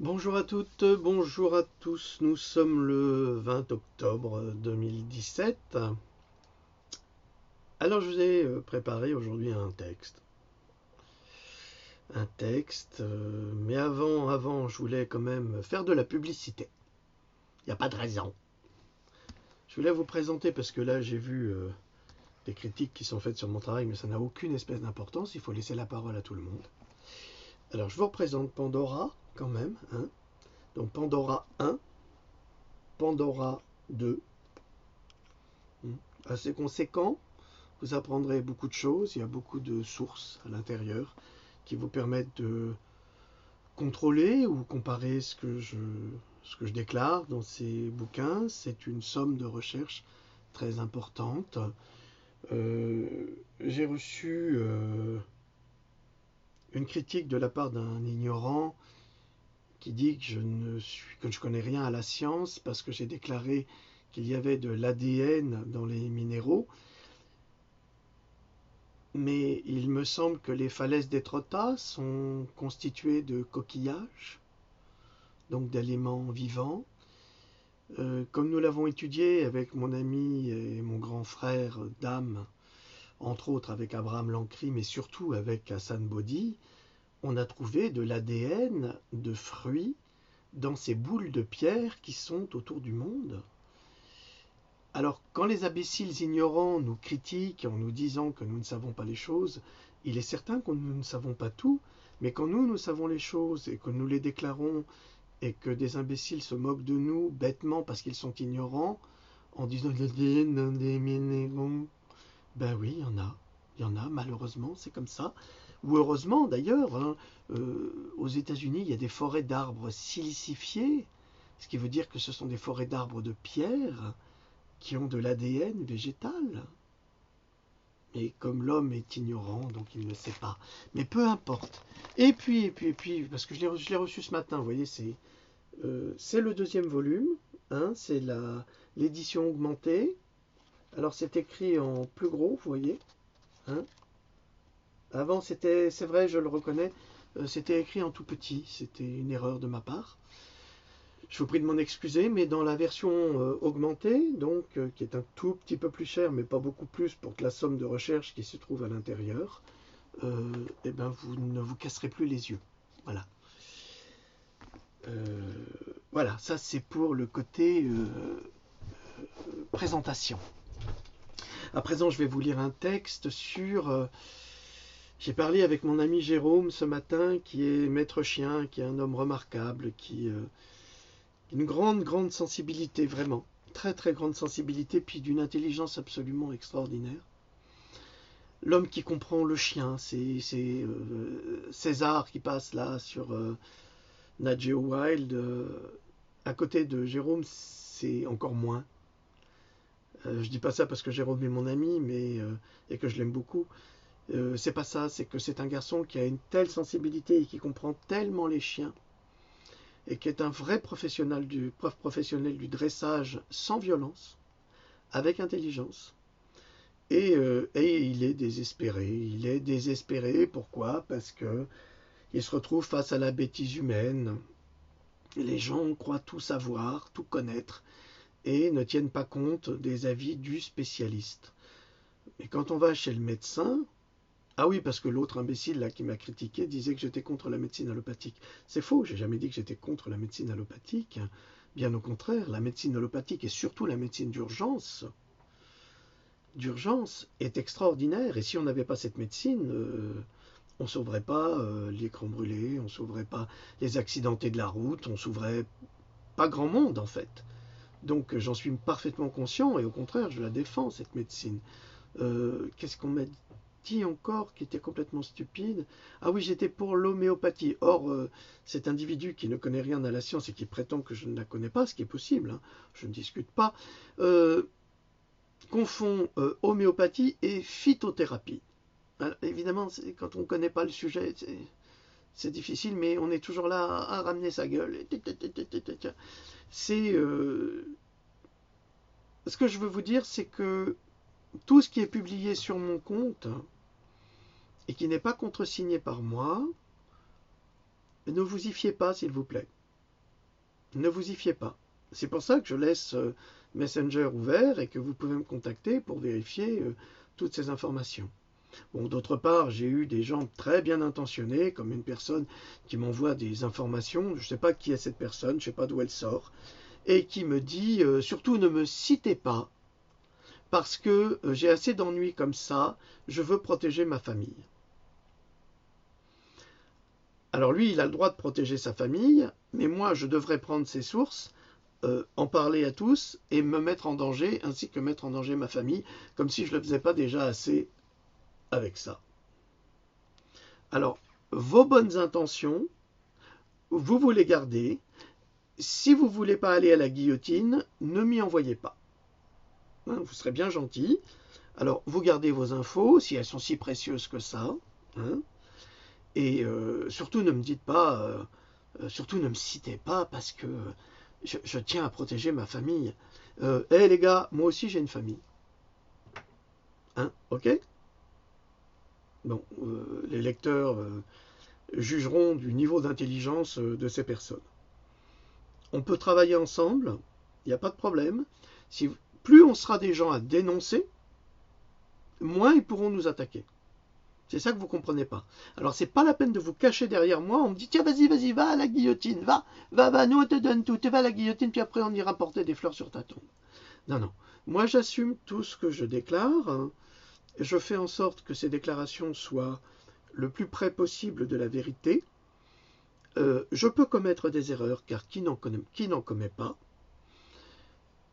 Bonjour à toutes, bonjour à tous. Nous sommes le 20 octobre 2017. Alors je vous ai préparé aujourd'hui un texte. Mais avant, je voulais quand même faire de la publicité. Il n'y a pas de raison. Je voulais vous présenter parce que là j'ai vu des critiques qui sont faites sur mon travail, mais ça n'a aucune espèce d'importance. Il faut laisser la parole à tout le monde. Alors je vous représente Pandora quand même. Donc Pandora 1, Pandora 2. Assez conséquent. Vous apprendrez beaucoup de choses, il y a beaucoup de sources à l'intérieur qui vous permettent de contrôler ou comparer ce que je déclare dans ces bouquins. C'est une somme de recherche très importante. Euh, j'ai reçu une critique de la part d'un ignorant qui dit que je connais rien à la science parce que j'ai déclaré qu'il y avait de l'ADN dans les minéraux. Mais il me semble que les falaises d'Étretat sont constituées de coquillages, donc d'aliments vivants. Comme nous l'avons étudié avec mon ami et mon grand frère Dame, entre autres avec Abraham Lancry, mais surtout avec Hassan Bodi, on a trouvé de l'ADN de fruits dans ces boules de pierre qui sont autour du monde. Alors, quand les imbéciles ignorants nous critiquent en nous disant que nous ne savons pas les choses, il est certain que nous ne savons pas tout, mais quand nous savons les choses et que nous les déclarons et que des imbéciles se moquent de nous bêtement parce qu'ils sont ignorants, en disant des minéraux, ben oui, il y en a, malheureusement, c'est comme ça. Ou heureusement d'ailleurs, aux États-Unis, il y a des forêts d'arbres silicifiés, ce qui veut dire que ce sont des forêts d'arbres de pierre qui ont de l'ADN végétal. Mais comme l'homme est ignorant, donc il ne sait pas. Mais peu importe. Et puis, parce que je l'ai reçu ce matin, vous voyez, c'est le deuxième volume, c'est l'édition augmentée. Alors c'est écrit en plus gros, vous voyez. Hein. Avant, c'est vrai, je le reconnais, c'était écrit en tout petit. C'était une erreur de ma part. Je vous prie de m'en excuser, mais dans la version augmentée, donc qui est un tout petit peu plus cher, mais pas beaucoup plus pour que la somme de recherche qui se trouve à l'intérieur, eh ben vous ne vous casserez plus les yeux. Voilà. Euh, voilà, ça c'est pour le côté présentation. À présent, je vais vous lire un texte sur. J'ai parlé avec mon ami Jérôme ce matin, qui est maître chien, qui est un homme remarquable, qui une grande sensibilité, vraiment. Très très grande sensibilité, puis d'une intelligence absolument extraordinaire. L'homme qui comprend le chien, c'est César qui passe là sur Nat Geo Wild. À côté de Jérôme, c'est encore moins. Je dis pas ça parce que Jérôme est mon ami, et que je l'aime beaucoup. C'est pas ça, c'est que c'est un garçon qui a une telle sensibilité et qui comprend tellement les chiens et qui est un vrai professionnel du dressage sans violence, avec intelligence. Et il est désespéré. Il est désespéré, pourquoi? Parce que il se retrouve face à la bêtise humaine. Les gens croient tout savoir, tout connaître, et ne tiennent pas compte des avis du spécialiste. Et quand on va chez le médecin, ah oui, parce que l'autre imbécile là qui m'a critiqué disait que j'étais contre la médecine allopathique. C'est faux, j'ai jamais dit que j'étais contre la médecine allopathique. Bien au contraire, la médecine allopathique et surtout la médecine d'urgence est extraordinaire. Et si on n'avait pas cette médecine, on ne sauverait pas les crans brûlés, on ne sauverait pas les accidentés de la route, on ne sauverait pas grand monde en fait. Donc j'en suis parfaitement conscient et au contraire, je la défends cette médecine. Qu'est-ce qu'on m'a dit encore qui était complètement stupide? Ah oui, j'étais pour l'homéopathie. Or, cet individu qui ne connaît rien à la science et qui prétend que je ne la connais pas, ce qui est possible, je ne discute pas, euh, confond homéopathie et phytothérapie. Alors, évidemment, quand on ne connaît pas le sujet, c'est difficile, mais on est toujours là à ramener sa gueule. C'est ce que je veux vous dire, c'est que tout ce qui est publié sur mon compte et qui n'est pas contresigné par moi, ne vous y fiez pas, s'il vous plaît. Ne vous y fiez pas. C'est pour ça que je laisse Messenger ouvert et que vous pouvez me contacter pour vérifier toutes ces informations. Bon, d'autre part, j'ai eu des gens très bien intentionnés, comme une personne qui m'envoie des informations, je ne sais pas qui est cette personne, je ne sais pas d'où elle sort, et qui me dit surtout ne me citez pas, parce que j'ai assez d'ennuis comme ça, je veux protéger ma famille. Alors lui, il a le droit de protéger sa famille, mais moi, je devrais prendre ses sources, en parler à tous et me mettre en danger, ainsi que mettre en danger ma famille, comme si je ne le faisais pas déjà assez avec ça. Alors, vos bonnes intentions, vous les gardez. Si vous ne voulez pas aller à la guillotine, ne m'y envoyez pas. Hein, vous serez bien gentil. Alors, vous gardez vos infos, si elles sont si précieuses que ça. Hein, et surtout, ne me dites pas, surtout ne me citez pas, parce que je tiens à protéger ma famille. Hey, les gars, moi aussi j'ai une famille. Hein, ok? Bon, les lecteurs jugeront du niveau d'intelligence de ces personnes. On peut travailler ensemble, il n'y a pas de problème. Plus on sera des gens à dénoncer, moins ils pourront nous attaquer. C'est ça que vous ne comprenez pas. Alors c'est pas la peine de vous cacher derrière moi, on me dit tiens vas-y, va à la guillotine, va, nous on te donne tout, tu vas à la guillotine, puis après on ira porter des fleurs sur ta tombe. Non, moi j'assume tout ce que je déclare, hein. Je fais en sorte que ces déclarations soient le plus près possible de la vérité. Je peux commettre des erreurs, car qui n'en commet pas,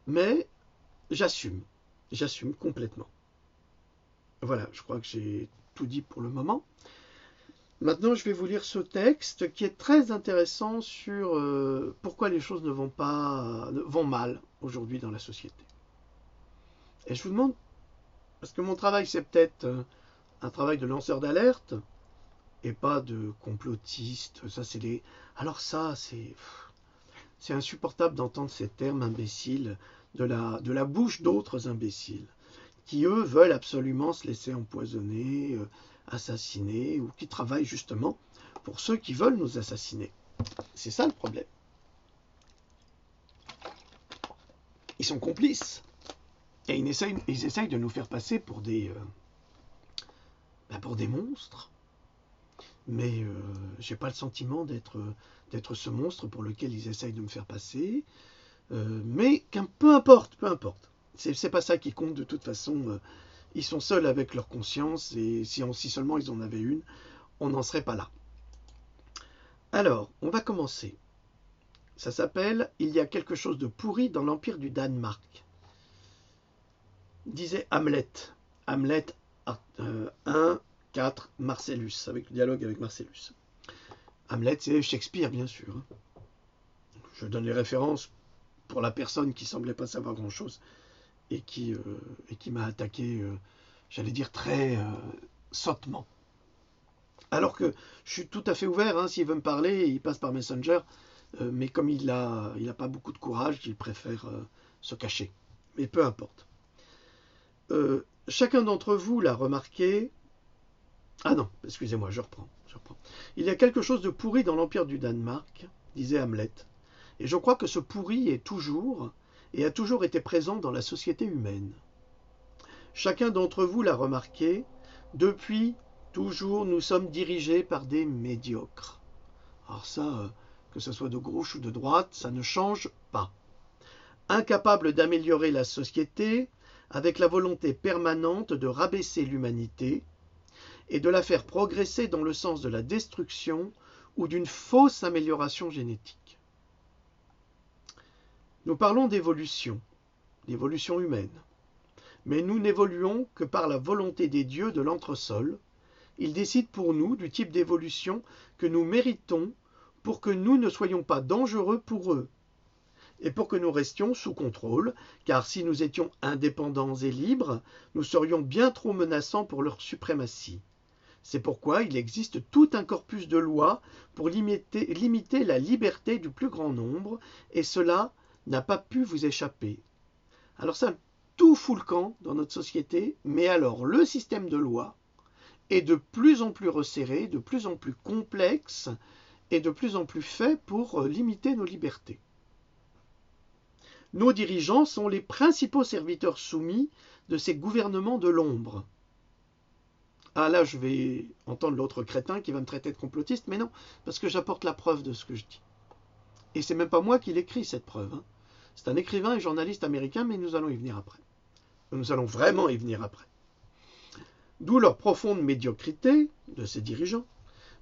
mais j'assume complètement. Voilà, je crois que j'ai tout dit pour le moment. Maintenant, je vais vous lire ce texte qui est très intéressant sur pourquoi les choses vont mal aujourd'hui dans la société. Et je vous demande, parce que mon travail c'est peut-être un travail de lanceur d'alerte et pas de complotiste. Alors ça, c'est insupportable d'entendre ces termes imbéciles de la bouche d'autres imbéciles qui, eux, veulent absolument se laisser empoisonner, assassiner, ou qui travaillent justement pour ceux qui veulent nous assassiner. C'est ça le problème. Ils sont complices. Et ils essayent de nous faire passer pour des monstres. Mais j'ai pas le sentiment d'être ce monstre pour lequel ils essayent de me faire passer. Mais peu importe. C'est pas ça qui compte de toute façon. Ils sont seuls avec leur conscience et si seulement ils en avaient une, on n'en serait pas là. Alors, on va commencer. Ça s'appelle « Il y a quelque chose de pourri dans l'Empire du Danemark », disait Hamlet. Hamlet 1, 4, Marcellus, avec le dialogue avec Marcellus. Hamlet, c'est Shakespeare, bien sûr. Je donne les références pour la personne qui semblait pas savoir grand-chose et qui m'a attaqué, j'allais dire, très sottement. Alors que je suis tout à fait ouvert, hein, s'il veut me parler, il passe par Messenger, mais comme il a pas beaucoup de courage, il préfère se cacher. Mais peu importe. Chacun d'entre vous l'a remarqué. Ah non, excusez-moi, je reprends. Il y a quelque chose de pourri dans l'Empire du Danemark, disait Hamlet, et je crois que ce pourri est toujours et a toujours été présent dans la société humaine. Chacun d'entre vous l'a remarqué, depuis toujours nous sommes dirigés par des médiocres. Alors ça, que ce soit de gauche ou de droite, ça ne change pas. Incapables d'améliorer la société, avec la volonté permanente de rabaisser l'humanité et de la faire progresser dans le sens de la destruction ou d'une fausse amélioration génétique. Nous parlons d'évolution humaine, mais nous n'évoluons que par la volonté des dieux de l'entresol. Ils décident pour nous du type d'évolution que nous méritons pour que nous ne soyons pas dangereux pour eux et pour que nous restions sous contrôle, car si nous étions indépendants et libres, nous serions bien trop menaçants pour leur suprématie. C'est pourquoi il existe tout un corpus de lois pour limiter la liberté du plus grand nombre, et cela n'a pas pu vous échapper. Alors ça, tout fout le camp dans notre société, mais alors le système de loi est de plus en plus resserré, de plus en plus complexe, et de plus en plus fait pour limiter nos libertés. Nos dirigeants sont les principaux serviteurs soumis de ces gouvernements de l'ombre. Ah là, je vais entendre l'autre crétin qui va me traiter de complotiste, mais non, parce que j'apporte la preuve de ce que je dis. Et c'est même pas moi qui l'écris, cette preuve. Hein. C'est un écrivain et journaliste américain, mais nous allons y venir après. Nous allons vraiment y venir après. D'où leur profonde médiocrité de ces dirigeants.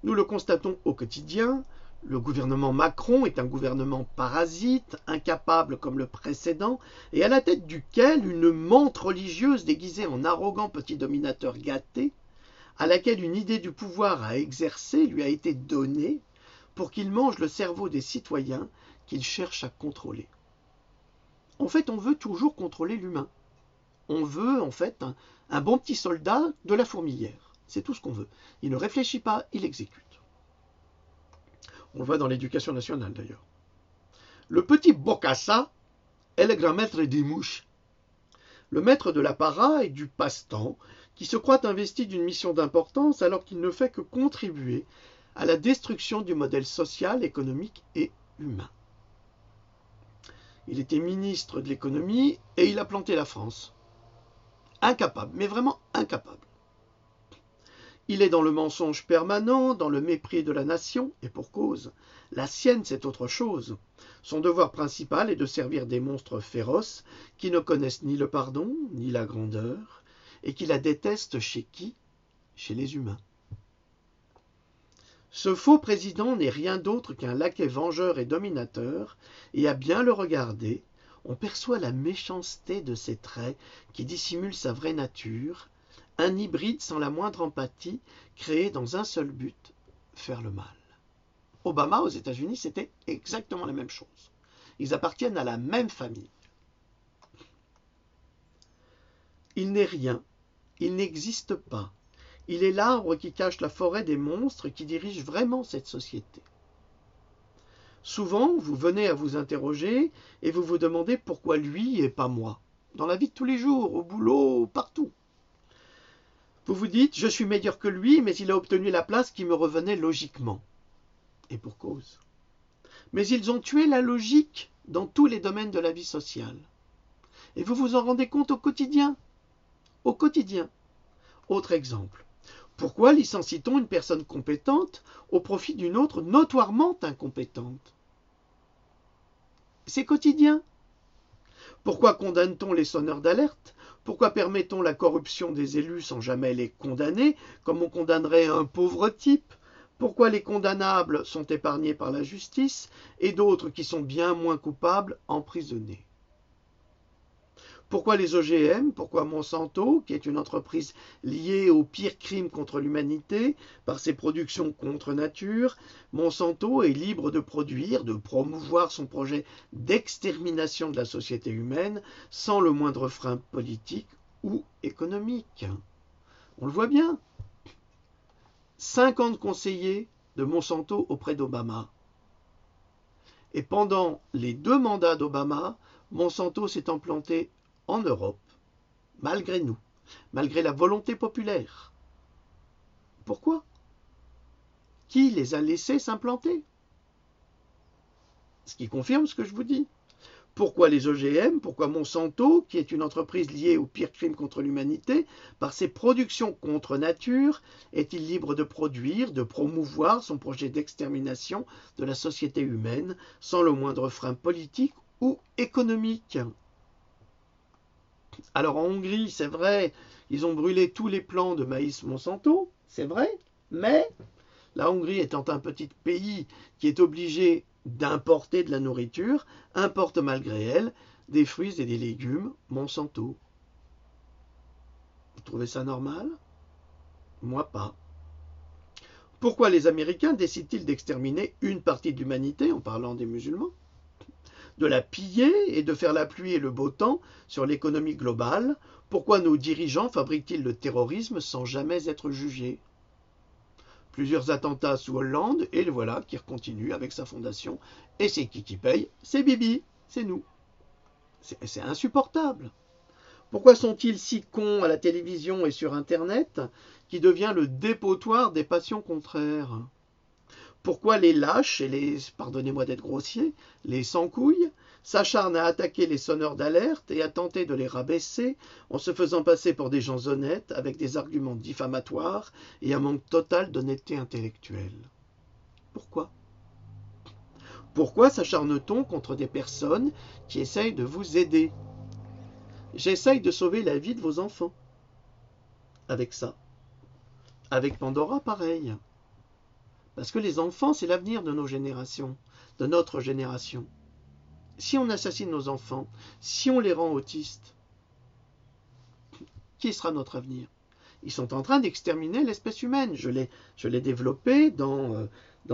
Nous le constatons au quotidien. Le gouvernement Macron est un gouvernement parasite, incapable comme le précédent, et à la tête duquel une menthe religieuse déguisée en arrogant petit dominateur gâté, à laquelle une idée du pouvoir à exercer lui a été donnée pour qu'il mange le cerveau des citoyens qu'il cherche à contrôler. En fait, on veut toujours contrôler l'humain. On veut, en fait, un bon petit soldat de la fourmilière. C'est tout ce qu'on veut. Il ne réfléchit pas, il exécute. On le voit dans l'éducation nationale, d'ailleurs. Le petit Bokassa est le grand maître des mouches. Le maître de l'apparat et du passe-temps, qui se croit investi d'une mission d'importance alors qu'il ne fait que contribuer à la destruction du modèle social, économique et humain. Il était ministre de l'économie et il a planté la France. Incapable, mais vraiment incapable. Il est dans le mensonge permanent, dans le mépris de la nation, et pour cause. La sienne, c'est autre chose. Son devoir principal est de servir des monstres féroces qui ne connaissent ni le pardon, ni la grandeur, et qui la détestent chez qui? Chez les humains. Ce faux président n'est rien d'autre qu'un laquais vengeur et dominateur, et à bien le regarder, on perçoit la méchanceté de ses traits qui dissimulent sa vraie nature, un hybride sans la moindre empathie, créé dans un seul but, faire le mal. Obama aux États-Unis, c'était exactement la même chose. Ils appartiennent à la même famille. Il n'est rien, il n'existe pas. Il est l'arbre qui cache la forêt des monstres qui dirigent vraiment cette société. Souvent, vous venez à vous interroger et vous vous demandez pourquoi lui et pas moi. Dans la vie de tous les jours, au boulot, partout. Vous vous dites, je suis meilleur que lui, mais il a obtenu la place qui me revenait logiquement. Et pour cause. Mais ils ont tué la logique dans tous les domaines de la vie sociale. Et vous vous en rendez compte au quotidien. Au quotidien. Autre exemple. Pourquoi licencie-t-on une personne compétente au profit d'une autre notoirement incompétente? C'est quotidien. Pourquoi condamne-t-on les sonneurs d'alerte? Pourquoi permet-on la corruption des élus sans jamais les condamner, comme on condamnerait un pauvre type? Pourquoi les condamnables sont épargnés par la justice et d'autres qui sont bien moins coupables emprisonnés? Pourquoi les OGM? Pourquoi Monsanto, qui est une entreprise liée aux pires crimes contre l'humanité par ses productions contre nature? Monsanto est libre de produire, de promouvoir son projet d'extermination de la société humaine sans le moindre frein politique ou économique. On le voit bien. 50 conseillers de Monsanto auprès d'Obama. Et pendant les 2 mandats d'Obama, Monsanto s'est implanté en Europe, malgré nous, malgré la volonté populaire. Pourquoi? Qui les a laissés s'implanter? Ce qui confirme ce que je vous dis. Pourquoi les OGM? Pourquoi Monsanto, qui est une entreprise liée aux pires crimes contre l'humanité, par ses productions contre nature, est-il libre de produire, de promouvoir son projet d'extermination de la société humaine sans le moindre frein politique ou économique? Alors en Hongrie, c'est vrai, ils ont brûlé tous les plants de maïs Monsanto, c'est vrai, mais la Hongrie étant un petit pays qui est obligé d'importer de la nourriture, importe malgré elle des fruits et des légumes Monsanto. Vous trouvez ça normal? Moi pas. Pourquoi les Américains décident-ils d'exterminer une partie de l'humanité en parlant des musulmans? De la piller et de faire la pluie et le beau temps sur l'économie globale? Pourquoi nos dirigeants fabriquent-ils le terrorisme sans jamais être jugés? Plusieurs attentats sous Hollande, et le voilà qui continue avec sa fondation. Et c'est qui paye? C'est Bibi, c'est nous. C'est insupportable. Pourquoi sont-ils si cons à la télévision et sur Internet qui devient le dépotoir des passions contraires? Pourquoi les lâches et les, pardonnez-moi d'être grossier, les sans-couilles s'acharne à attaquer les sonneurs d'alerte et à tenter de les rabaisser en se faisant passer pour des gens honnêtes avec des arguments diffamatoires et un manque total d'honnêteté intellectuelle. Pourquoi ? Pourquoi s'acharne-t-on contre des personnes qui essayent de vous aider ? J'essaye de sauver la vie de vos enfants. Avec ça. Avec Pandora, pareil. Parce que les enfants, c'est l'avenir de nos générations, de notre génération. Si on assassine nos enfants, si on les rend autistes, qui sera notre avenir ? Ils sont en train d'exterminer l'espèce humaine. Je l'ai développé dans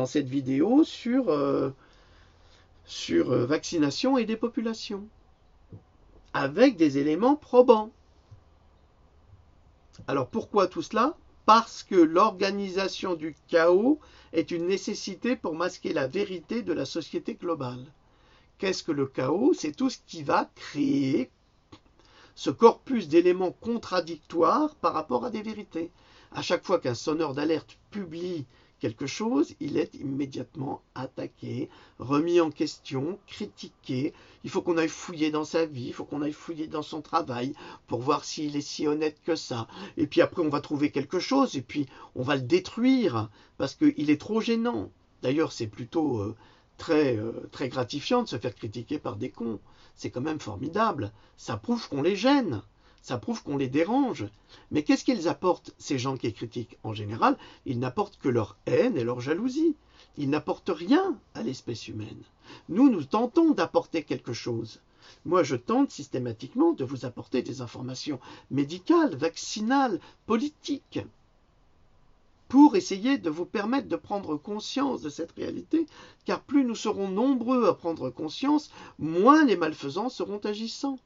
cette vidéo sur vaccination et dépopulation, avec des éléments probants. Alors pourquoi tout cela ? Parce que l'organisation du chaos est une nécessité pour masquer la vérité de la société globale. Qu'est-ce que le chaos ? C'est tout ce qui va créer ce corpus d'éléments contradictoires par rapport à des vérités. À chaque fois qu'un sonneur d'alerte publie quelque chose, il est immédiatement attaqué, remis en question, critiqué. Il faut qu'on aille fouiller dans sa vie, il faut qu'on aille fouiller dans son travail pour voir s'il est si honnête que ça. Et puis après, on va trouver quelque chose et puis on va le détruire parce qu'il est trop gênant. D'ailleurs, c'est plutôt très gratifiant de se faire critiquer par des cons. C'est quand même formidable. Ça prouve qu'on les gêne. Ça prouve qu'on les dérange. Mais qu'est-ce qu'ils apportent, ces gens qui critiquent ? En général, ils n'apportent que leur haine et leur jalousie. Ils n'apportent rien à l'espèce humaine. Nous tentons d'apporter quelque chose. Moi, je tente systématiquement de vous apporter des informations médicales, vaccinales, politiques, pour essayer de vous permettre de prendre conscience de cette réalité, car plus nous serons nombreux à prendre conscience, moins les malfaisants seront agissants.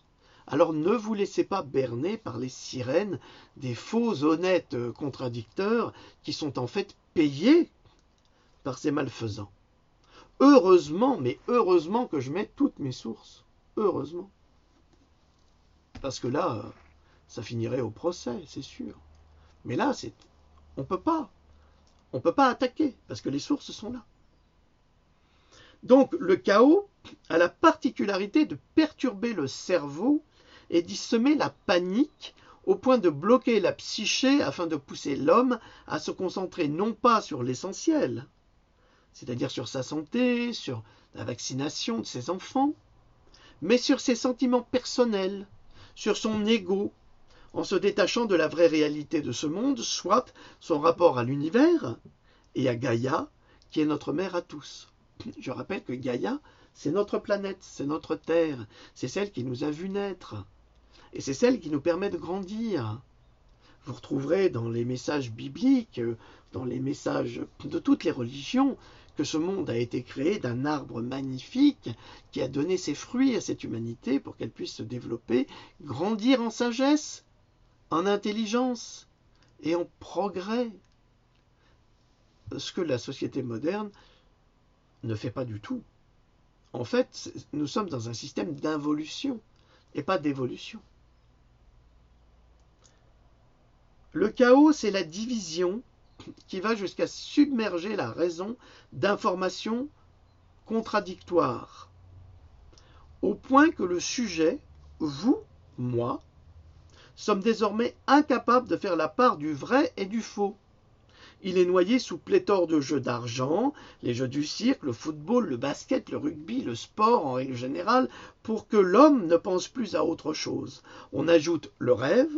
Alors ne vous laissez pas berner par les sirènes des faux honnêtes contradicteurs qui sont en fait payés par ces malfaisants. Heureusement, mais heureusement que je mets toutes mes sources. Heureusement. Parce que là, ça finirait au procès, c'est sûr. Mais là, on peut pas. On ne peut pas attaquer, parce que les sources sont là. Donc le chaos a la particularité de perturber le cerveau et d'y semer la panique au point de bloquer la psyché afin de pousser l'homme à se concentrer non pas sur l'essentiel, c'est-à-dire sur sa santé, sur la vaccination de ses enfants, mais sur ses sentiments personnels, sur son ego, en se détachant de la vraie réalité de ce monde, soit son rapport à l'univers et à Gaïa, qui est notre mère à tous. Je rappelle que Gaïa, c'est notre planète, c'est notre Terre, c'est celle qui nous a vus naître, et c'est celle qui nous permet de grandir. Vous retrouverez dans les messages bibliques, dans les messages de toutes les religions, que ce monde a été créé d'un arbre magnifique qui a donné ses fruits à cette humanité pour qu'elle puisse se développer, grandir en sagesse, en intelligence et en progrès. Ce que la société moderne ne fait pas du tout. En fait, nous sommes dans un système d'involution et pas d'évolution. Le chaos, c'est la division qui va jusqu'à submerger la raison d'informations contradictoires, au point que le sujet, vous, moi, sommes désormais incapables de faire la part du vrai et du faux. Il est noyé sous pléthore de jeux d'argent, les jeux du cirque, le football, le basket, le rugby, le sport en règle générale, pour que l'homme ne pense plus à autre chose. On ajoute le rêve,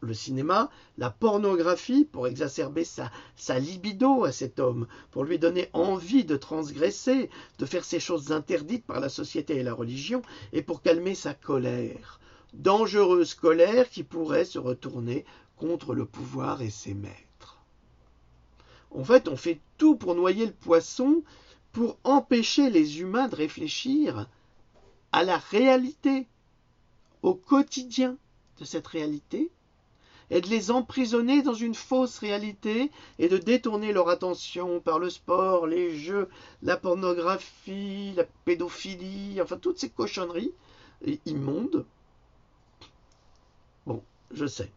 le cinéma, la pornographie pour exacerber sa libido à cet homme, pour lui donner envie de transgresser, de faire ces choses interdites par la société et la religion, et pour calmer sa colère. Dangereuse colère qui pourrait se retourner contre le pouvoir et ses maîtres. En fait, on fait tout pour noyer le poisson, pour empêcher les humains de réfléchir à la réalité, au quotidien de cette réalité, et de les emprisonner dans une fausse réalité et de détourner leur attention par le sport, les jeux, la pornographie, la pédophilie, enfin toutes ces cochonneries immondes. Bon, je sais,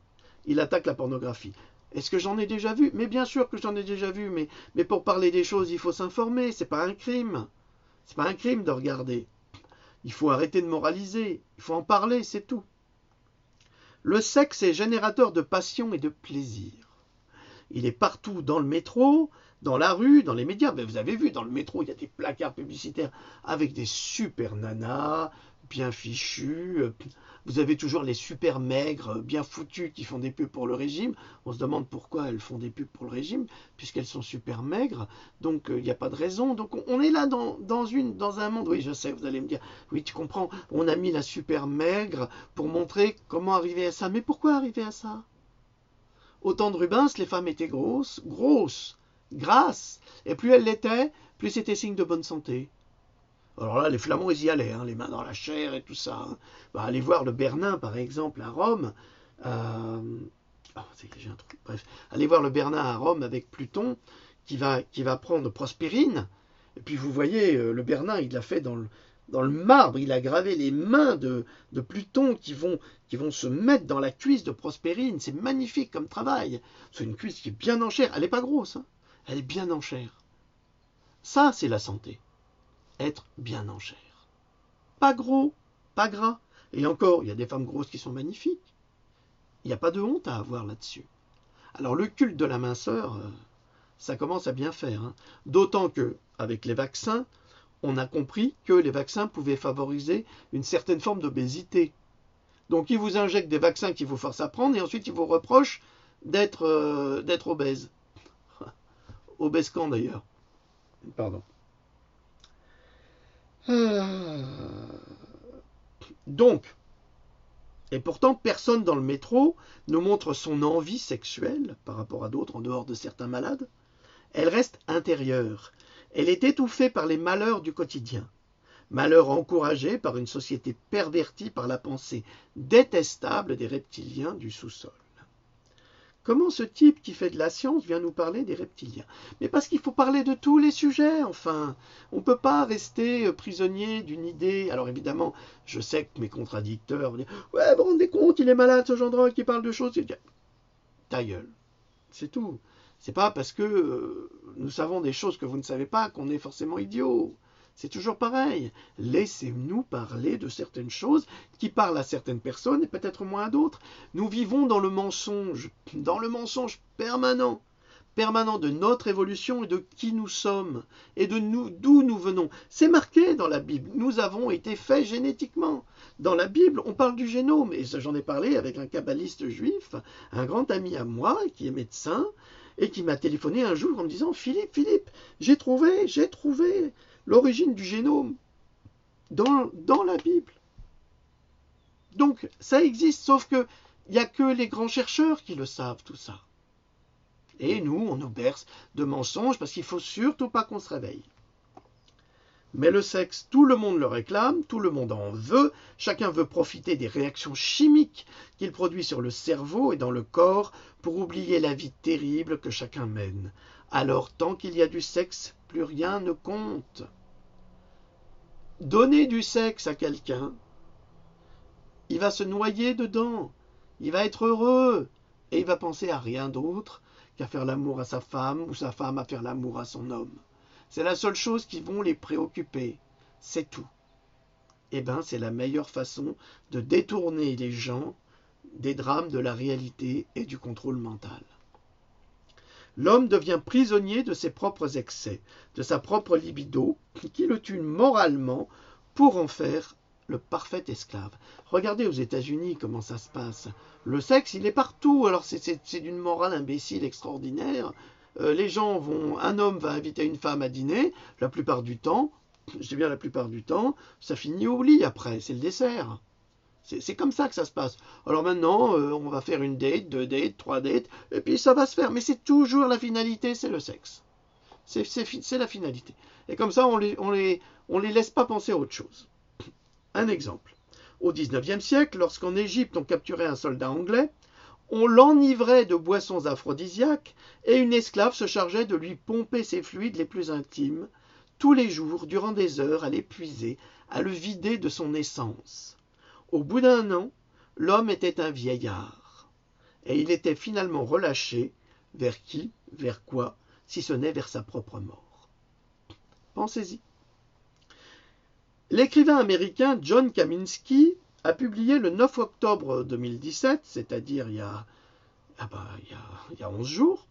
il attaque la pornographie. Est-ce que j'en ai déjà vu ? Mais bien sûr que j'en ai déjà vu, mais pour parler des choses, il faut s'informer, c'est pas un crime. C'est pas un crime de regarder. Il faut arrêter de moraliser, il faut en parler, c'est tout. Le sexe est générateur de passion et de plaisir. Il est partout dans le métro, dans la rue, dans les médias. Mais vous avez vu, dans le métro, il y a des placards publicitaires avec des super nanas, bien fichues. Vous avez toujours les super maigres, bien foutues, qui font des pubs pour le régime. On se demande pourquoi elles font des pubs pour le régime, puisqu'elles sont super maigres. Donc, il n'y a pas de raison. Donc, on est là dans un monde. Oui, je sais, vous allez me dire, oui, tu comprends, on a mis la super maigre pour montrer comment arriver à ça. Mais pourquoi arriver à ça? Au temps de Rubens, les femmes étaient grosses, grasses, et plus elles l'étaient, plus c'était signe de bonne santé. Alors là, les Flamands, ils y allaient, hein, les mains dans la chair et tout ça. Hein. Bah, allez voir le Bernin, par exemple, à Rome. J'ai un truc, bref. Allez voir le Bernin à Rome avec Pluton, qui va prendre Prospérine. Et puis vous voyez, le Bernin, il l'a fait dans le marbre, il a gravé les mains de Pluton qui vont se mettre dans la cuisse de Prospérine. C'est magnifique comme travail. C'est une cuisse qui est bien en chair. Elle n'est pas grosse, hein. Elle est bien en chair. Ça, c'est la santé. Être bien en chair. Pas gros, pas gras. Et encore, il y a des femmes grosses qui sont magnifiques. Il n'y a pas de honte à avoir là-dessus. Alors le culte de la minceur, ça commence à bien faire. Hein. D'autant que, avec les vaccins, on a compris que les vaccins pouvaient favoriser une certaine forme d'obésité. Donc ils vous injectent des vaccins qui vous forcent à prendre et ensuite ils vous reprochent d'être obèse. Obèse quand d'ailleurs? Pardon. Donc, et pourtant personne dans le métro ne montre son envie sexuelle par rapport à d'autres en dehors de certains malades. Elle reste intérieure. Elle est étouffée par les malheurs du quotidien. Malheur encouragé par une société pervertie par la pensée détestable des reptiliens du sous-sol. Comment ce type qui fait de la science vient nous parler des reptiliens? Mais parce qu'il faut parler de tous les sujets, enfin. On ne peut pas rester prisonnier d'une idée. Alors évidemment, je sais que mes contradicteurs vont dire « Ouais, vous vous rendez compte, il est malade ce Gendron qui parle de choses. » Ta gueule, c'est tout. C'est pas parce que nous savons des choses que vous ne savez pas qu'on est forcément idiot. C'est toujours pareil. Laissez-nous parler de certaines choses qui parlent à certaines personnes et peut-être moins à d'autres. Nous vivons dans le mensonge permanent de notre évolution et de qui nous sommes et de d'où nous venons. C'est marqué dans la Bible. Nous avons été faits génétiquement. Dans la Bible, on parle du génome. Et j'en ai parlé avec un kabbaliste juif, un grand ami à moi qui est médecin et qui m'a téléphoné un jour en me disant « Philippe, j'ai trouvé l'origine du génome dans la Bible. » Donc, ça existe, sauf qu'il n'y a que les grands chercheurs qui le savent, tout ça. Et nous, on nous berce de mensonges parce qu'il ne faut surtout pas qu'on se réveille. Mais le sexe, tout le monde le réclame, tout le monde en veut, chacun veut profiter des réactions chimiques qu'il produit sur le cerveau et dans le corps pour oublier la vie terrible que chacun mène. Alors, tant qu'il y a du sexe, plus rien ne compte. Donner du sexe à quelqu'un, il va se noyer dedans, il va être heureux, et il va penser à rien d'autre qu'à faire l'amour à sa femme ou sa femme à faire l'amour à son homme. C'est la seule chose qui vont les préoccuper, c'est tout. Eh bien, c'est la meilleure façon de détourner les gens des drames de la réalité et du contrôle mental. L'homme devient prisonnier de ses propres excès, de sa propre libido, qui le tue moralement pour en faire le parfait esclave. Regardez aux États-Unis comment ça se passe. Le sexe, il est partout. Alors c'est d'une morale imbécile extraordinaire. Un homme va inviter une femme à dîner, la plupart du temps, je dis bien la plupart du temps, ça finit au lit après, c'est le dessert. C'est comme ça que ça se passe. Alors maintenant, on va faire une date, 2 dates, 3 dates, et puis ça va se faire. Mais c'est toujours la finalité, c'est le sexe. C'est la finalité. Et comme ça, on les laisse pas penser à autre chose. Un exemple. Au XIXe siècle, lorsqu'en Égypte on capturait un soldat anglais, on l'enivrait de boissons aphrodisiaques et une esclave se chargeait de lui pomper ses fluides les plus intimes, tous les jours, durant des heures, à l'épuiser, à le vider de son essence. Au bout d'un an, l'homme était un vieillard, et il était finalement relâché, vers qui, vers quoi, si ce n'est vers sa propre mort. Pensez-y. L'écrivain américain John Kaminski a publié le 9 octobre 2017, c'est-à-dire il y a 11 jours,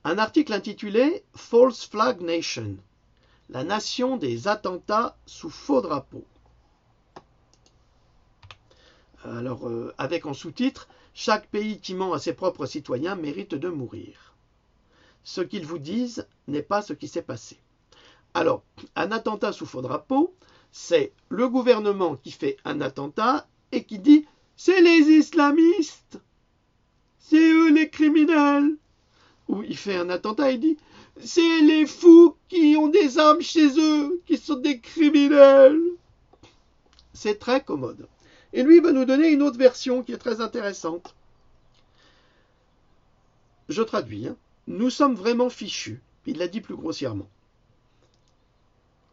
un article intitulé « False Flag Nation », la nation des attentats sous faux drapeau. Alors, avec en sous-titre « Chaque pays qui ment à ses propres citoyens mérite de mourir. Ce qu'ils vous disent n'est pas ce qui s'est passé. » Alors, un attentat sous faux drapeau, c'est le gouvernement qui fait un attentat et qui dit « c'est les islamistes, c'est eux les criminels ». Ou il fait un attentat et dit « c'est les fous qui ont des armes chez eux, qui sont des criminels ». C'est très commode. Et lui va nous donner une autre version qui est très intéressante. Je traduis. Nous sommes vraiment fichus. Il l'a dit plus grossièrement.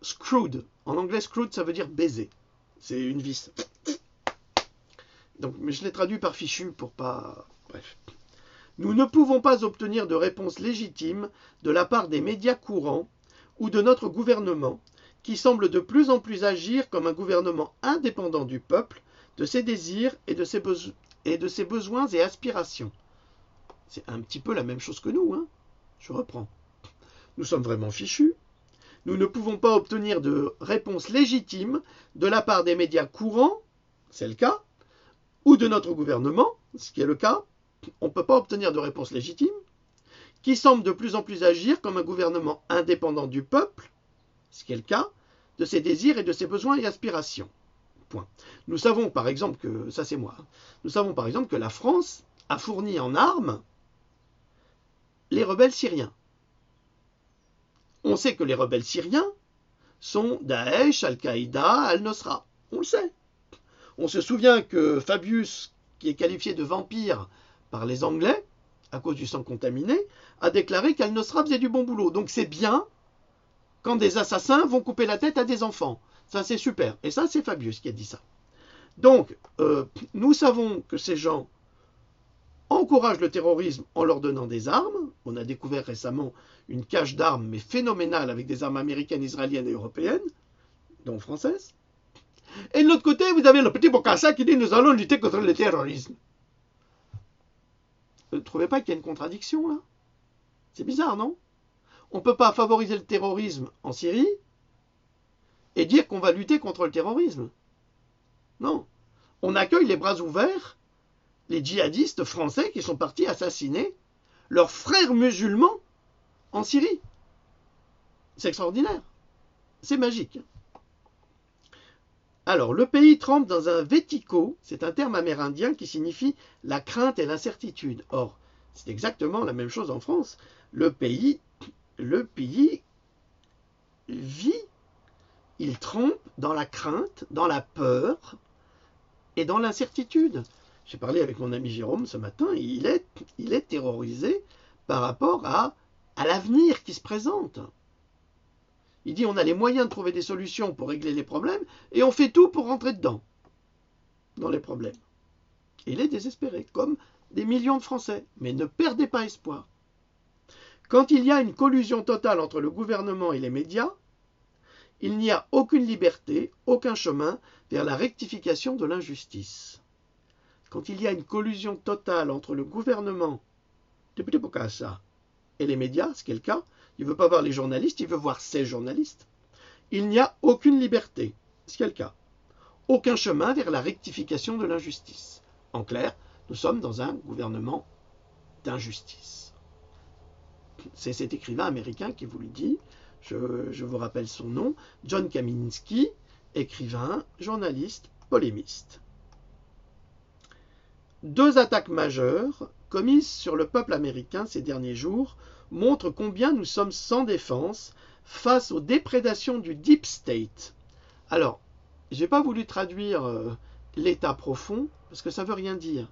Screwed. En anglais, screwed, ça veut dire baiser. C'est une vis. Donc, mais je l'ai traduit par fichu pour pas... Bref. Nous ne pouvons pas obtenir de réponse légitime de la part des médias courants ou de notre gouvernement, qui semble de plus en plus agir comme un gouvernement indépendant du peuple, de ses désirs et de ses besoins et aspirations. C'est un petit peu la même chose que nous, hein. Je reprends. Nous sommes vraiment fichus. Nous ne pouvons pas obtenir de réponse légitime de la part des médias courants, c'est le cas, ou de notre gouvernement, ce qui est le cas. On ne peut pas obtenir de réponse légitime, qui semble de plus en plus agir comme un gouvernement indépendant du peuple, ce qui est le cas, de ses désirs et de ses besoins et aspirations. Point. Nous savons par exemple que, ça c'est moi, nous savons par exemple que la France a fourni en armes les rebelles syriens. On sait que les rebelles syriens sont Daesh, Al-Qaïda, Al-Nosra. On le sait. On se souvient que Fabius, qui est qualifié de vampire par les Anglais, à cause du sang contaminé, a déclaré qu'Al-Nosra faisait du bon boulot. Donc c'est bien quand des assassins vont couper la tête à des enfants. Ça c'est super. Et ça c'est Fabius qui a dit ça. Donc nous savons que ces gens encouragent le terrorisme en leur donnant des armes. On a découvert récemment une cache d'armes, mais phénoménale, avec des armes américaines, israéliennes et européennes, dont françaises. Et de l'autre côté, vous avez le petit Bokassa qui dit « nous allons lutter contre le terrorisme ». Vous ne trouvez pas qu'il y a une contradiction, là? C'est bizarre, non? On ne peut pas favoriser le terrorisme en Syrie et dire qu'on va lutter contre le terrorisme. Non. On accueille les bras ouverts les djihadistes français qui sont partis assassiner leurs frères musulmans en Syrie. C'est extraordinaire. C'est magique. Alors, le pays trempe dans un vético, c'est un terme amérindien qui signifie la crainte et l'incertitude. Or, c'est exactement la même chose en France. Le pays vit, il trempe dans la crainte, dans la peur et dans l'incertitude. J'ai parlé avec mon ami Jérôme ce matin, il est terrorisé par rapport à l'avenir qui se présente. Il dit on a les moyens de trouver des solutions pour régler les problèmes et on fait tout pour rentrer dedans, dans les problèmes. Et il est désespéré, comme des millions de Français. Mais ne perdez pas espoir. Quand il y a une collusion totale entre le gouvernement et les médias, il n'y a aucune liberté, aucun chemin vers la rectification de l'injustice. Quand il y a une collusion totale entre le gouvernement et les médias, ce qui est le cas, il ne veut pas voir les journalistes, il veut voir ses journalistes, il n'y a aucune liberté, ce qui est le cas. Aucun chemin vers la rectification de l'injustice. En clair, nous sommes dans un gouvernement d'injustice. C'est cet écrivain américain qui vous le dit, je vous rappelle son nom, John Kaminski, écrivain, journaliste, polémiste. 2 attaques majeures commises sur le peuple américain ces derniers jours montrent combien nous sommes sans défense face aux déprédations du Deep State. Alors, je n'ai pas voulu traduire l'état profond, parce que ça ne veut rien dire.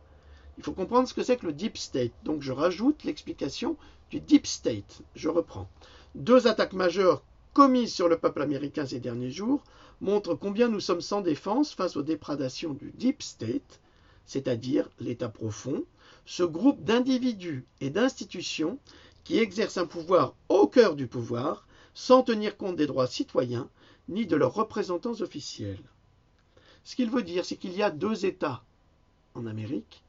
Il faut comprendre ce que c'est que le Deep State. Donc je rajoute l'explication du Deep State. Je reprends. 2 attaques majeures commises sur le peuple américain ces derniers jours montrent combien nous sommes sans défense face aux déprédations du Deep State, c'est-à-dire l'État profond, ce groupe d'individus et d'institutions qui exercent un pouvoir au cœur du pouvoir, sans tenir compte des droits citoyens, ni de leurs représentants officiels. Ce qu'il veut dire, c'est qu'il y a deux États en Amérique.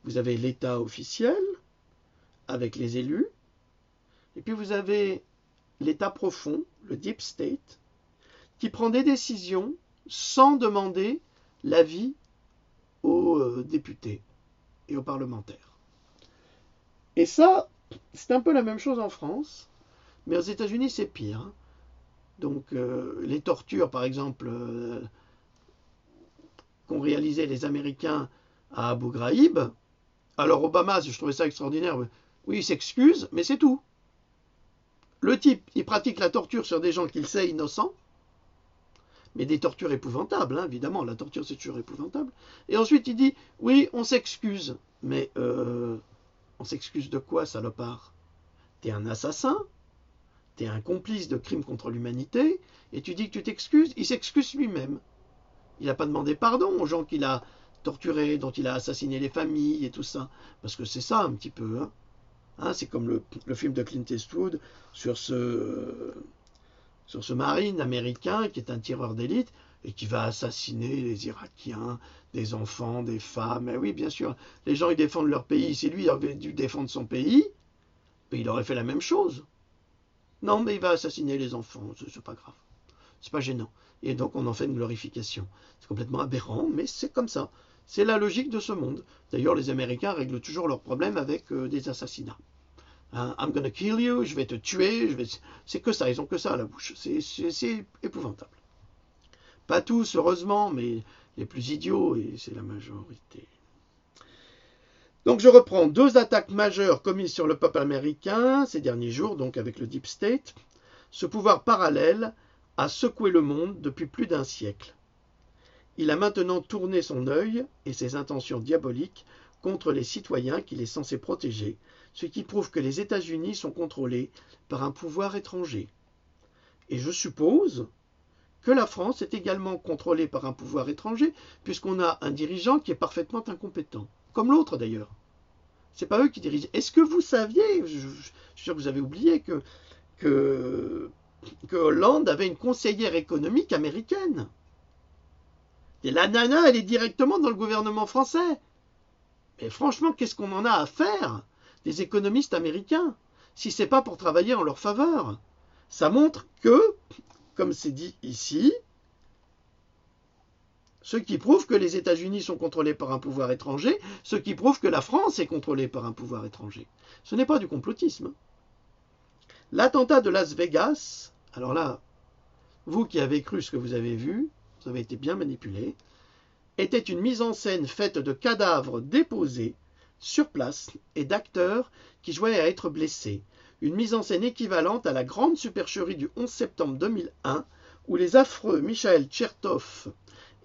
Vous avez l'État officiel, avec les élus, et puis vous avez l'État profond, le Deep State, qui prend des décisions sans demander l'avis aux députés et aux parlementaires. Et ça, c'est un peu la même chose en France, mais aux États-Unis, c'est pire. Donc, les tortures, par exemple, qu'ont réalisées les Américains à Abu Ghraib, alors Obama, je trouvais ça extraordinaire, oui, il s'excuse, mais c'est tout. Le type, il pratique la torture sur des gens qu'il sait innocents, mais des tortures épouvantables, hein, évidemment, la torture c'est toujours épouvantable. Et ensuite il dit, oui, on s'excuse. Mais on s'excuse de quoi, salopard? T'es un assassin, t'es un complice de crimes contre l'humanité, et tu dis que tu t'excuses, il s'excuse lui-même. Il n'a pas demandé pardon aux gens qu'il a torturés, dont il a assassiné les familles et tout ça. Parce que c'est ça un petit peu, hein. Hein, c'est comme le film de Clint Eastwood sur ce marine américain qui est un tireur d'élite et qui va assassiner les Irakiens, des enfants, des femmes. Et oui, bien sûr, les gens ils défendent leur pays. Si lui avait dû défendre son pays, ben, il aurait fait la même chose. Non, mais il va assassiner les enfants, c'est pas grave. C'est pas gênant. Et donc on en fait une glorification. C'est complètement aberrant, mais c'est comme ça. C'est la logique de ce monde. D'ailleurs, les Américains règlent toujours leurs problèmes avec des assassinats. Hein, I'm gonna kill you, je vais te tuer, c'est que ça, ils ont que ça à la bouche. C'est épouvantable. Pas tous, heureusement, mais les plus idiots, et c'est la majorité. Donc je reprends, 2 attaques majeures commises sur le peuple américain ces derniers jours, donc avec le Deep State. Ce pouvoir parallèle a secoué le monde depuis plus d'1 siècle. Il a maintenant tourné son œil et ses intentions diaboliques contre les citoyens qu'il est censé protéger, ce qui prouve que les États-Unis sont contrôlés par un pouvoir étranger. Et je suppose que la France est également contrôlée par un pouvoir étranger, puisqu'on a un dirigeant qui est parfaitement incompétent, comme l'autre d'ailleurs. C'est pas eux qui dirigent. Est-ce que vous saviez, je suis sûr que vous avez oublié, que Hollande avait une conseillère économique américaine? Et la nana, elle est directement dans le gouvernement français. Mais franchement, qu'est-ce qu'on en a à faire des économistes américains, si c'est pas pour travailler en leur faveur? Ça montre que, comme c'est dit ici, ce qui prouve que les États-Unis sont contrôlés par un pouvoir étranger, ce qui prouve que la France est contrôlée par un pouvoir étranger. Ce n'est pas du complotisme. L'attentat de Las Vegas, alors là, vous qui avez cru ce que vous avez vu, vous avez été bien manipulé, était une mise en scène faite de cadavres déposés sur place et d'acteurs qui jouaient à être blessés. Une mise en scène équivalente à la grande supercherie du 11 septembre 2001 où les affreux Michael Chertoff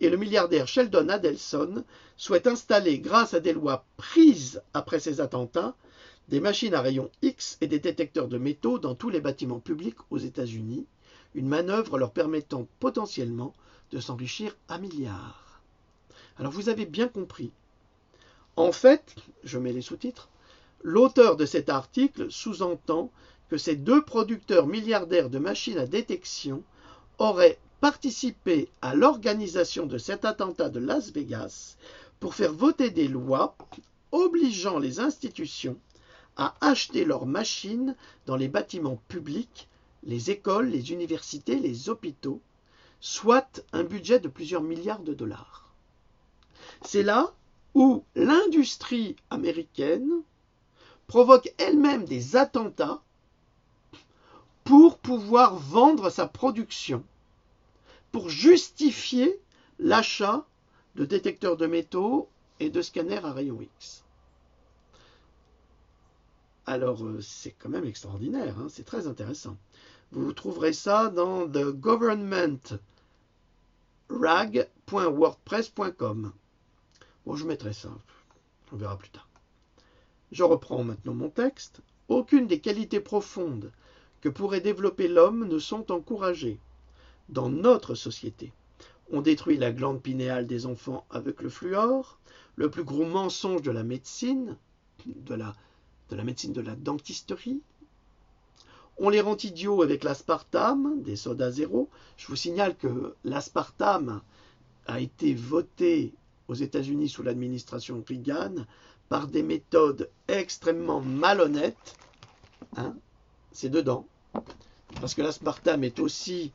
et le milliardaire Sheldon Adelson souhaitent installer, grâce à des lois prises après ces attentats, des machines à rayons X et des détecteurs de métaux dans tous les bâtiments publics aux États-Unis, une manœuvre leur permettant potentiellement de s'enrichir à milliards. Alors vous avez bien compris. En fait, je mets les sous-titres, l'auteur de cet article sous-entend que ces 2 producteurs milliardaires de machines à détection auraient participé à l'organisation de cet attentat de Las Vegas pour faire voter des lois obligeant les institutions à acheter leurs machines dans les bâtiments publics, les écoles, les universités, les hôpitaux, soit un budget de plusieurs milliards de dollars. C'est là où l'industrie américaine provoque elle-même des attentats pour pouvoir vendre sa production, pour justifier l'achat de détecteurs de métaux et de scanners à rayons X. Alors, c'est quand même extraordinaire, hein, c'est très intéressant. Vous trouverez ça dans thegovernmentrag.wordpress.com. Bon, je mettrai ça, on verra plus tard. Je reprends maintenant mon texte. Aucune des qualités profondes que pourrait développer l'homme ne sont encouragées. Dans notre société, on détruit la glande pinéale des enfants avec le fluor, le plus gros mensonge de la médecine, de la médecine de la dentisterie. On les rend idiots avec l'aspartame, des sodas zéro. Je vous signale que l'aspartame a été voté aux États-Unis sous l'administration Reagan par des méthodes extrêmement malhonnêtes. Hein, c'est dedans. Parce que l'aspartame est aussi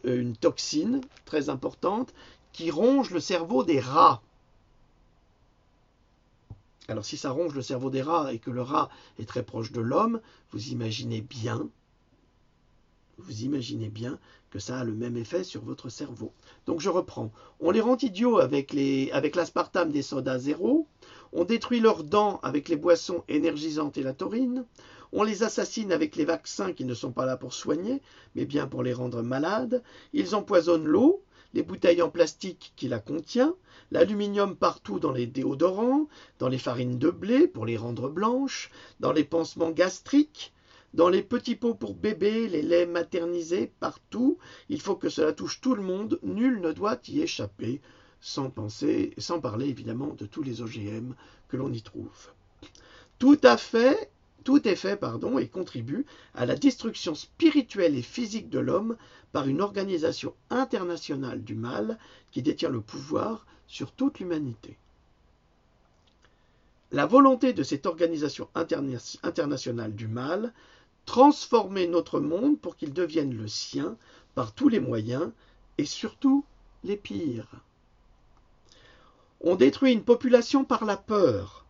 une toxine très importante qui ronge le cerveau des rats. Alors si ça ronge le cerveau des rats et que le rat est très proche de l'homme, vous imaginez bien que ça a le même effet sur votre cerveau. Donc je reprends. On les rend idiots avec l'aspartame des sodas zéro, on détruit leurs dents avec les boissons énergisantes et la taurine, on les assassine avec les vaccins qui ne sont pas là pour soigner, mais bien pour les rendre malades, ils empoisonnent l'eau, les bouteilles en plastique qui la contiennent, l'aluminium partout dans les déodorants, dans les farines de blé pour les rendre blanches, dans les pansements gastriques, dans les petits pots pour bébés, les laits maternisés, partout. Il faut que cela touche tout le monde, nul ne doit y échapper, sans parler évidemment de tous les OGM que l'on y trouve. Tout est fait, et contribue à la destruction spirituelle et physique de l'homme par une organisation internationale du mal qui détient le pouvoir sur toute l'humanité. La volonté de cette organisation internationale du mal, transformer notre monde pour qu'il devienne le sien par tous les moyens et surtout les pires. On détruit une population par la peur.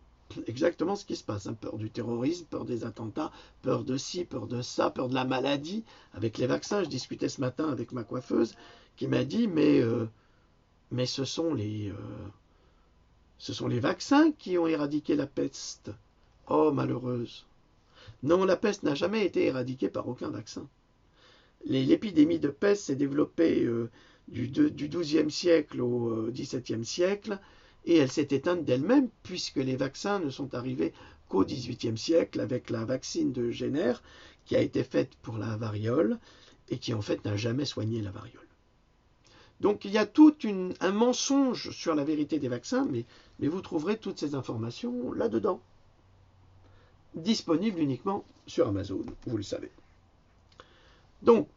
Exactement ce qui se passe, hein. Peur du terrorisme, peur des attentats, peur de ci, peur de ça, peur de la maladie. Avec les vaccins, je discutais ce matin avec ma coiffeuse qui m'a dit mais ce sont les vaccins qui ont éradiqué la peste. Oh malheureuse. Non, la peste n'a jamais été éradiquée par aucun vaccin. L'épidémie de peste s'est développée du XIIe siècle au XVIIe siècle, et elle s'est éteinte d'elle-même, puisque les vaccins ne sont arrivés qu'au XVIIIe siècle, avec la vaccine de Jenner, qui a été faite pour la variole, et qui en fait n'a jamais soigné la variole. Donc il y a tout un mensonge sur la vérité des vaccins, mais vous trouverez toutes ces informations là-dedans. Disponibles uniquement sur Amazon, vous le savez. Donc,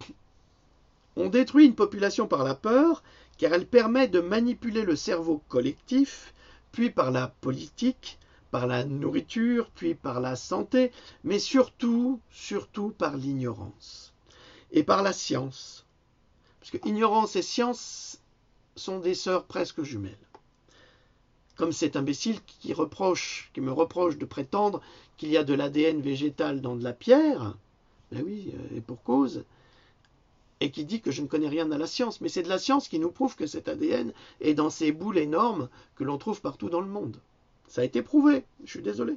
on détruit une population par la peur, car elle permet de manipuler le cerveau collectif, puis par la politique, par la nourriture, puis par la santé, mais surtout par l'ignorance et par la science. Parce que ignorance et science sont des sœurs presque jumelles. Comme cet imbécile qui me reproche de prétendre qu'il y a de l'ADN végétal dans de la pierre, ben oui, et pour cause, et qui dit que je ne connais rien à la science, mais c'est de la science qui nous prouve que cet ADN est dans ces boules énormes que l'on trouve partout dans le monde. Ça a été prouvé, je suis désolé.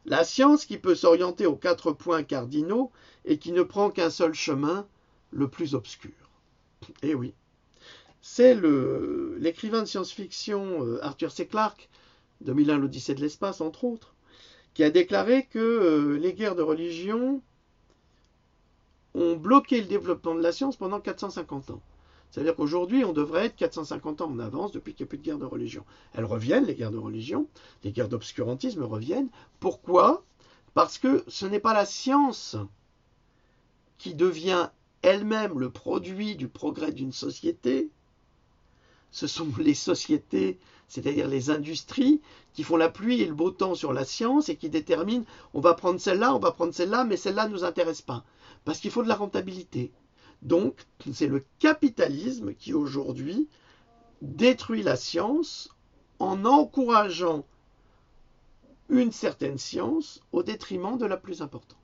La science qui peut s'orienter aux 4 points cardinaux et qui ne prend qu'un seul chemin, le plus obscur. Eh oui. C'est l'écrivain de science-fiction Arthur C. Clarke, 2001 l'Odyssée de l'espace, entre autres, qui a déclaré que les guerres de religion ont bloqué le développement de la science pendant 450 ans. C'est-à-dire qu'aujourd'hui, on devrait être 450 ans en avance depuis qu'il n'y a plus de guerre de religion. Elles reviennent, les guerres de religion, les guerres d'obscurantisme reviennent. Pourquoi ? Parce que ce n'est pas la science qui devient elle-même le produit du progrès d'une société. Ce sont les sociétés, c'est-à-dire les industries, qui font la pluie et le beau temps sur la science et qui déterminent on va prendre celle-là, mais celle-là ne nous intéresse pas. Parce qu'il faut de la rentabilité. Donc, c'est le capitalisme qui aujourd'hui détruit la science en encourageant une certaine science au détriment de la plus importante.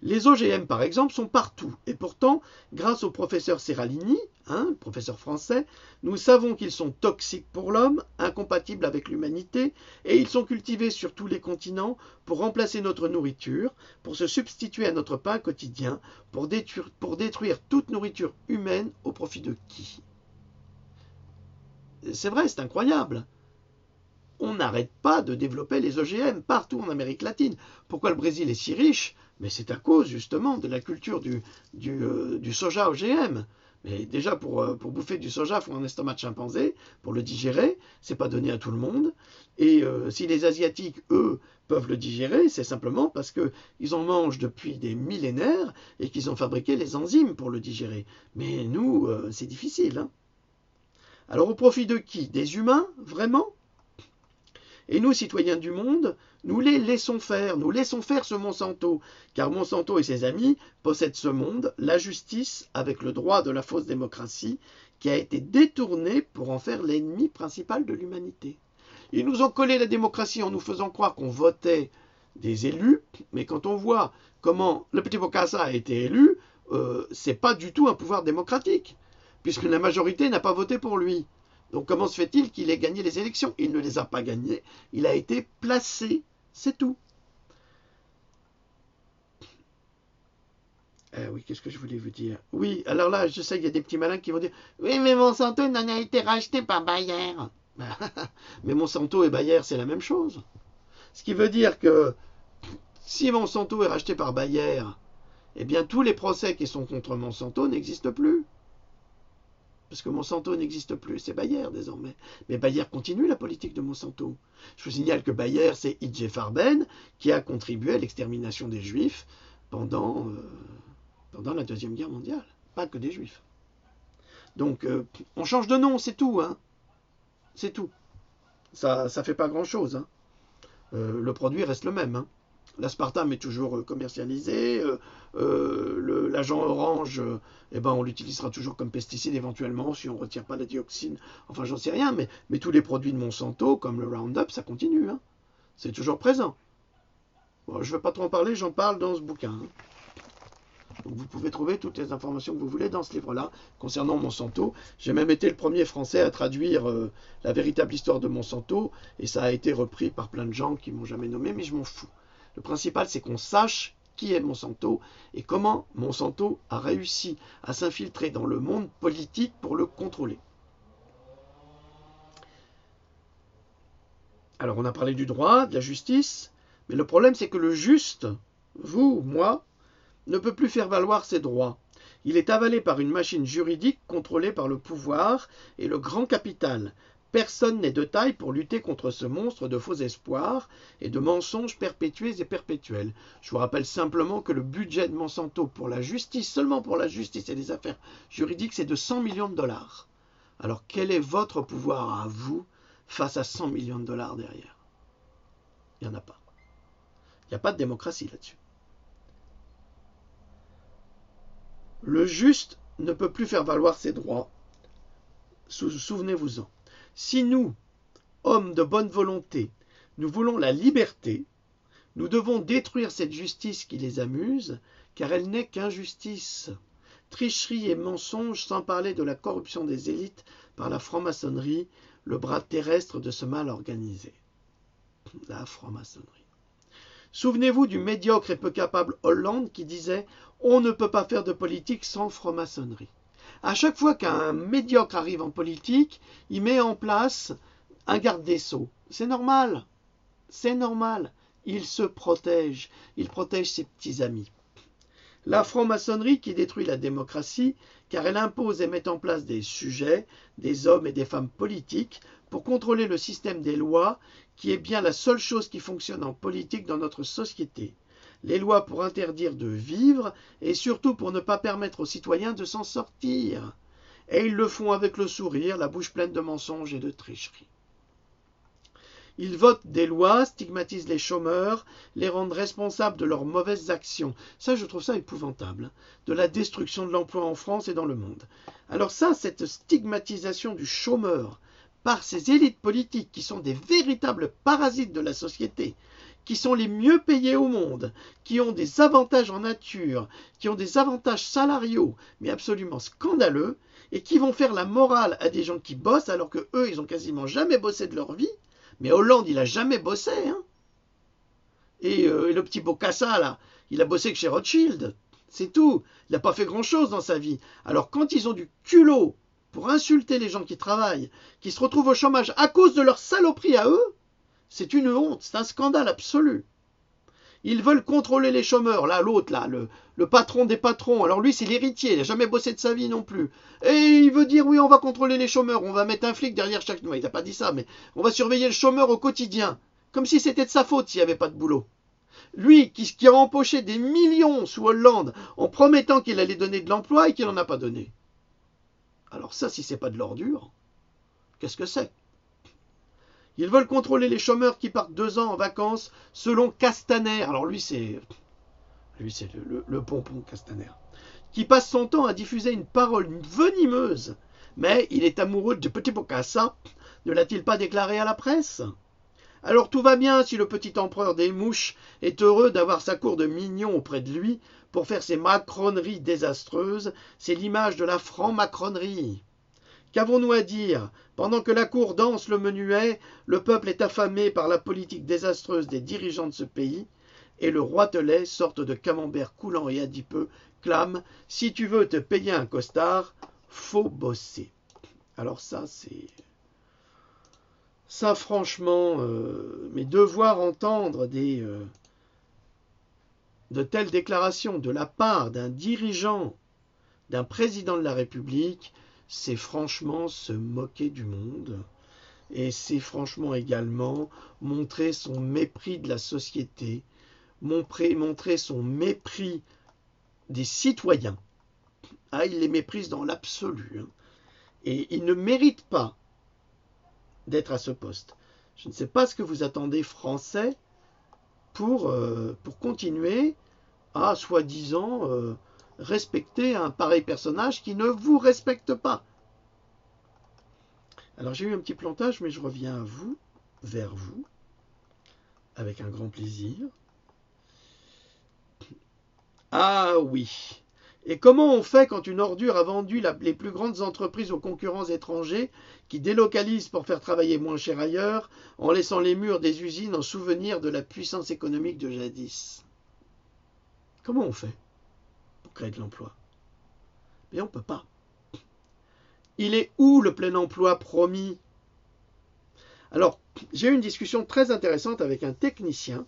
Les OGM, par exemple, sont partout. Et pourtant, grâce au professeur Seralini, le professeur français, nous savons qu'ils sont toxiques pour l'homme, incompatibles avec l'humanité, et ils sont cultivés sur tous les continents pour remplacer notre nourriture, pour se substituer à notre pain quotidien, pour détruire toute nourriture humaine au profit de qui ? C'est vrai, c'est incroyable. On n'arrête pas de développer les OGM partout en Amérique latine. Pourquoi le Brésil est si riche ? Mais c'est à cause justement de la culture du soja OGM. Mais déjà, pour bouffer du soja, il faut un estomac de chimpanzé pour le digérer. C'est pas donné à tout le monde. Et si les Asiatiques, eux, peuvent le digérer, c'est simplement parce qu'ils en mangent depuis des millénaires et qu'ils ont fabriqué les enzymes pour le digérer. Mais nous, c'est difficile. Hein. Alors au profit de qui? Des humains, vraiment? Et nous, citoyens du monde, nous les laissons faire ce Monsanto, car Monsanto et ses amis possèdent ce monde, la justice, avec le droit de la fausse démocratie, qui a été détourné pour en faire l'ennemi principal de l'humanité. Ils nous ont collé la démocratie en nous faisant croire qu'on votait des élus, mais quand on voit comment le petit Bokassa a été élu, c'est pas du tout un pouvoir démocratique, puisque la majorité n'a pas voté pour lui. Donc comment se fait-il qu'il ait gagné les élections? Il ne les a pas gagnées, il a été placé, c'est tout. Oui, qu'est-ce que je voulais vous dire? Oui, alors là, je sais qu'il y a des petits malins qui vont dire « Oui, mais Monsanto en a été racheté par Bayer. » Mais Monsanto et Bayer, c'est la même chose. Ce qui veut dire que si Monsanto est racheté par Bayer, eh bien tous les procès qui sont contre Monsanto n'existent plus. Parce que Monsanto n'existe plus, c'est Bayer désormais. Mais Bayer continue la politique de Monsanto. Je vous signale que Bayer, c'est I.J. Farben, qui a contribué à l'extermination des Juifs pendant la Deuxième Guerre mondiale. Pas que des Juifs. Donc, on change de nom, c'est tout. Hein. C'est tout. Ça fait pas grand-chose. Hein. Le produit reste le même. Hein. L'aspartame est toujours commercialisé. L'agent orange, on l'utilisera toujours comme pesticide éventuellement si on ne retire pas la dioxine. Enfin, j'en sais rien, mais tous les produits de Monsanto, comme le Roundup, ça continue. Hein. C'est toujours présent. Bon, je ne vais pas trop en parler, j'en parle dans ce bouquin. Hein. Donc vous pouvez trouver toutes les informations que vous voulez dans ce livre-là concernant Monsanto. J'ai même été le premier Français à traduire la véritable histoire de Monsanto, et ça a été repris par plein de gens qui ne m'ont jamais nommé, mais je m'en fous. Le principal, c'est qu'on sache qui est Monsanto et comment Monsanto a réussi à s'infiltrer dans le monde politique pour le contrôler. Alors, on a parlé du droit, de la justice, mais le problème, c'est que le juste, vous, moi, ne peut plus faire valoir ses droits. Il est avalé par une machine juridique contrôlée par le pouvoir et le grand capital. Personne n'est de taille pour lutter contre ce monstre de faux espoirs et de mensonges perpétués et perpétuels. Je vous rappelle simplement que le budget de Monsanto pour la justice, seulement pour la justice et les affaires juridiques, c'est de 100 millions de dollars. Alors quel est votre pouvoir à vous face à 100 millions de dollars derrière? Il n'y en a pas. Il n'y a pas de démocratie là-dessus. Le juste ne peut plus faire valoir ses droits. Souvenez-vous-en. Si nous, hommes de bonne volonté, nous voulons la liberté, nous devons détruire cette justice qui les amuse, car elle n'est qu'injustice. Tricherie et mensonge, sans parler de la corruption des élites par la franc-maçonnerie, le bras terrestre de ce mal organisé. La franc-maçonnerie. Souvenez-vous du médiocre et peu capable Hollande qui disait « On ne peut pas faire de politique sans franc-maçonnerie ». À chaque fois qu'un médiocre arrive en politique, il met en place un garde des Sceaux. C'est normal. C'est normal. Il se protège. Il protège ses petits amis. La franc-maçonnerie qui détruit la démocratie, car elle impose et met en place des sujets, des hommes et des femmes politiques, pour contrôler le système des lois, qui est bien la seule chose qui fonctionne en politique dans notre société. Les lois pour interdire de vivre et surtout pour ne pas permettre aux citoyens de s'en sortir. Et ils le font avec le sourire, la bouche pleine de mensonges et de tricheries. Ils votent des lois, stigmatisent les chômeurs, les rendent responsables de leurs mauvaises actions. Ça, je trouve ça épouvantable, de la destruction de l'emploi en France et dans le monde. Alors ça, cette stigmatisation du chômeur par ces élites politiques qui sont des véritables parasites de la société, qui sont les mieux payés au monde, qui ont des avantages en nature, qui ont des avantages salariaux, mais absolument scandaleux, et qui vont faire la morale à des gens qui bossent alors que eux, ils ont quasiment jamais bossé de leur vie. Mais Hollande, il a jamais bossé, hein. Et le petit Bokassa, là, il a bossé que chez Rothschild. C'est tout. Il n'a pas fait grand-chose dans sa vie. Alors quand ils ont du culot pour insulter les gens qui travaillent, qui se retrouvent au chômage à cause de leur saloperie à eux, c'est une honte, c'est un scandale absolu. Ils veulent contrôler les chômeurs. Là, l'autre, là, le patron des patrons. Alors lui, c'est l'héritier. Il n'a jamais bossé de sa vie non plus. Et il veut dire, oui, on va contrôler les chômeurs. On va mettre un flic derrière chaque... Non, il n'a pas dit ça, mais on va surveiller le chômeur au quotidien. Comme si c'était de sa faute s'il n'y avait pas de boulot. Lui, qui a empoché des millions sous Hollande en promettant qu'il allait donner de l'emploi et qu'il n'en a pas donné. Alors ça, si c'est pas de l'ordure, qu'est-ce que c'est? Ils veulent contrôler les chômeurs qui partent 2 ans en vacances selon Castaner. Alors lui, c'est le pompon Castaner. Qui passe son temps à diffuser une parole venimeuse. Mais il est amoureux de Petit Bocassa. Ne l'a-t-il pas déclaré à la presse? Alors tout va bien si le petit empereur des mouches est heureux d'avoir sa cour de mignons auprès de lui pour faire ses macroneries désastreuses. C'est l'image de la franc-macronerie. Qu'avons-nous à dire? Pendant que la cour danse le menuet, le peuple est affamé par la politique désastreuse des dirigeants de ce pays, et le roitelet, sorte de camembert coulant et adipeux, clame « Si tu veux te payer un costard, faut bosser ». Alors ça, c'est... Ça, franchement, mais devoir entendre de telles déclarations de la part d'un dirigeant, d'un président de la République, c'est franchement se moquer du monde. Et c'est franchement également montrer son mépris de la société, montrer son mépris des citoyens. Ah, il les méprise dans l'absolu. Hein. Et il ne mérite pas d'être à ce poste. Je ne sais pas ce que vous attendez, Français, pour continuer à, soi-disant, respecter un pareil personnage qui ne vous respecte pas. Alors j'ai eu un petit plantage, mais je reviens à vous, vers vous, avec un grand plaisir. Ah oui. Et comment on fait quand une ordure a vendu les plus grandes entreprises aux concurrents étrangers qui délocalisent pour faire travailler moins cher ailleurs, en laissant les murs des usines en souvenir de la puissance économique de jadis? Comment on fait pour créer de l'emploi? Mais on ne peut pas. Il est où le plein emploi promis? Alors, j'ai eu une discussion très intéressante avec un technicien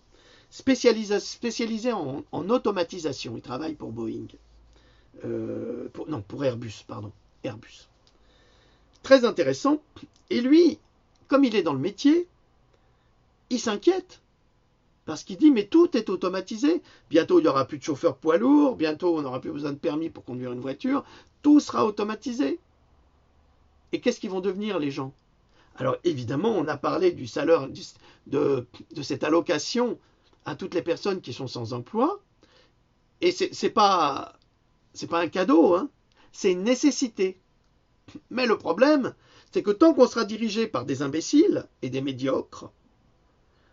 spécialisé en automatisation. Il travaille pour Boeing. Pour Airbus, pardon. Airbus. Très intéressant. Et lui, comme il est dans le métier, il s'inquiète. Parce qu'il dit, mais tout est automatisé. Bientôt, il n'y aura plus de chauffeur poids lourd. Bientôt, on n'aura plus besoin de permis pour conduire une voiture. Tout sera automatisé. Et qu'est-ce qu'ils vont devenir, les gens? Alors, évidemment, on a parlé du salaire, de cette allocation à toutes les personnes qui sont sans emploi. Et c'est pas un cadeau, hein, c'est une nécessité. Mais le problème, c'est que tant qu'on sera dirigé par des imbéciles et des médiocres,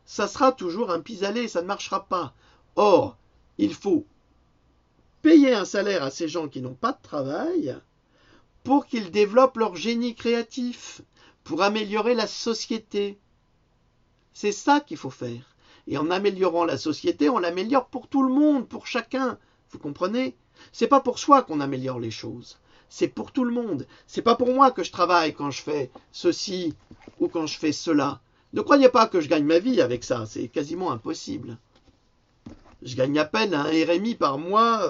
ça sera toujours un pis-aller, ça ne marchera pas. Or, il faut payer un salaire à ces gens qui n'ont pas de travail pour qu'ils développent leur génie créatif, pour améliorer la société. C'est ça qu'il faut faire. Et en améliorant la société, on l'améliore pour tout le monde, pour chacun. Vous comprenez? C'est pas pour soi qu'on améliore les choses. C'est pour tout le monde. C'est pas pour moi que je travaille quand je fais ceci ou quand je fais cela. Ne croyez pas que je gagne ma vie avec ça. C'est quasiment impossible. Je gagne à peine un RMI par mois,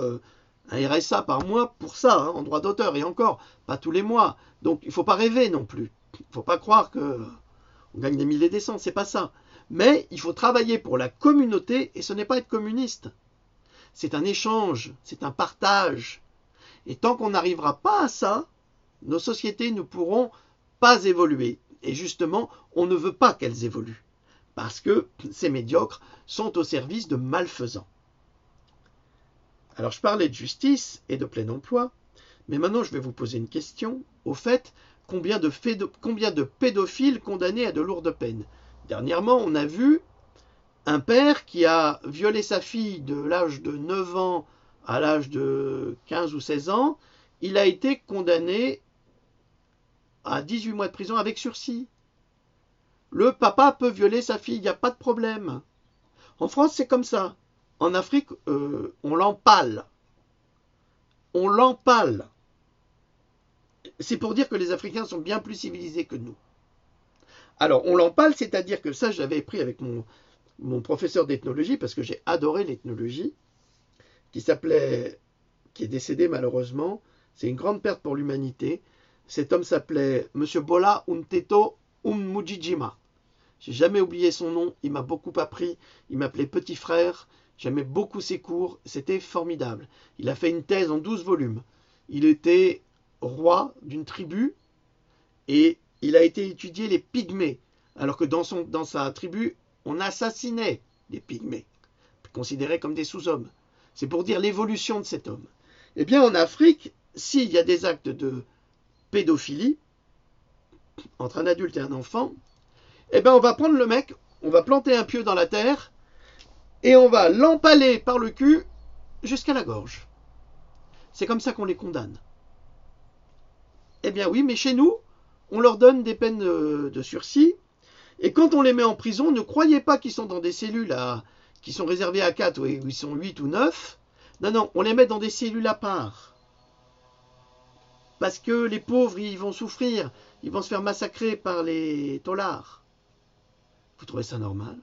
un RSA par mois pour ça, hein, en droit d'auteur. Et encore, pas tous les mois. Donc il ne faut pas rêver non plus. Il ne faut pas croire qu'on gagne des milliers et des cents. C'est pas ça. Mais il faut travailler pour la communauté et ce n'est pas être communiste. C'est un échange, c'est un partage. Et tant qu'on n'arrivera pas à ça, nos sociétés ne pourront pas évoluer. Et justement, on ne veut pas qu'elles évoluent. Parce que ces médiocres sont au service de malfaisants. Alors je parlais de justice et de plein emploi, mais maintenant je vais vous poser une question. Au fait, combien de pédophiles condamnés à de lourdes peines? Dernièrement, on a vu un père qui a violé sa fille de l'âge de 9 ans à l'âge de 15 ou 16 ans. Il a été condamné à 18 mois de prison avec sursis. Le papa peut violer sa fille, il n'y a pas de problème. En France, c'est comme ça. En Afrique, on l'empale. On l'empale. C'est pour dire que les Africains sont bien plus civilisés que nous. Alors, on l'empale, c'est-à-dire que ça, j'avais pris avec mon professeur d'ethnologie, parce que j'ai adoré l'ethnologie, qui est décédé malheureusement, c'est une grande perte pour l'humanité. Cet homme s'appelait Monsieur Bola Umteto Mujijima. J'ai jamais oublié son nom, il m'a beaucoup appris, il m'appelait petit frère, j'aimais beaucoup ses cours, c'était formidable. Il a fait une thèse en 12 volumes. Il était roi d'une tribu et il a été étudier les pygmées, alors que dans sa tribu, on assassinait les pygmées, considérés comme des sous-hommes. C'est pour dire l'évolution de cet homme. Eh bien, en Afrique, s'il y a des actes de pédophilie entre un adulte et un enfant, eh bien, on va prendre le mec, on va planter un pieu dans la terre et on va l'empaler par le cul jusqu'à la gorge. C'est comme ça qu'on les condamne. Eh bien oui, mais chez nous, on leur donne des peines de sursis. Et quand on les met en prison, ne croyez pas qu'ils sont dans des cellules qui sont réservées à 4 ou ils sont 8 ou 9. Non, non, on les met dans des cellules à part. Parce que les pauvres, ils vont souffrir. Ils vont se faire massacrer par les taulards. Vous trouvez ça normal?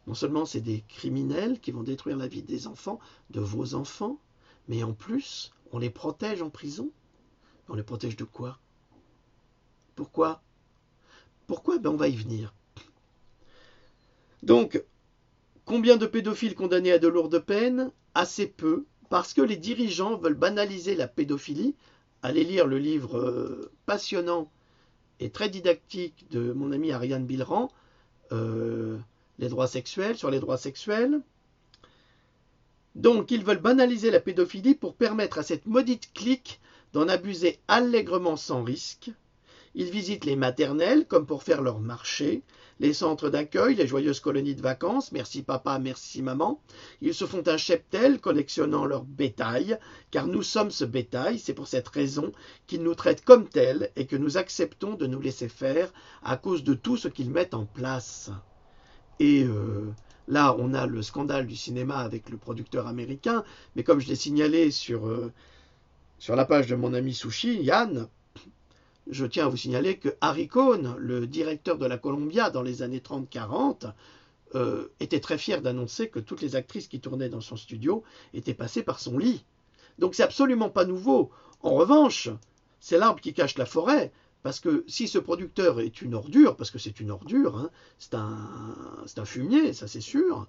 Non seulement c'est des criminels qui vont détruire la vie des enfants, de vos enfants, mais en plus, on les protège en prison. On les protège de quoi? Pourquoi? Pourquoi? Ben on va y venir. Donc, combien de pédophiles condamnés à de lourdes peines? Assez peu, parce que les dirigeants veulent banaliser la pédophilie. Allez lire le livre passionnant et très didactique de mon ami Ariane Bilran, les droits sexuels, sur les droits sexuels. Donc, ils veulent banaliser la pédophilie pour permettre à cette maudite clique d'en abuser allègrement sans risque. Ils visitent les maternelles comme pour faire leur marché, les centres d'accueil, les joyeuses colonies de vacances, merci papa, merci maman. Ils se font un cheptel collectionnant leur bétail, car nous sommes ce bétail, c'est pour cette raison qu'ils nous traitent comme tels et que nous acceptons de nous laisser faire à cause de tout ce qu'ils mettent en place. Et là, on a le scandale du cinéma avec le producteur américain, mais comme je l'ai signalé sur la page de mon ami Sushi, Yann, je tiens à vous signaler que Harry Cohn, le directeur de la Columbia dans les années 30-40, était très fier d'annoncer que toutes les actrices qui tournaient dans son studio étaient passées par son lit. Donc c'est absolument pas nouveau. En revanche, c'est l'arbre qui cache la forêt, parce que si ce producteur est une ordure, parce que c'est une ordure, hein, c'est un fumier, ça c'est sûr,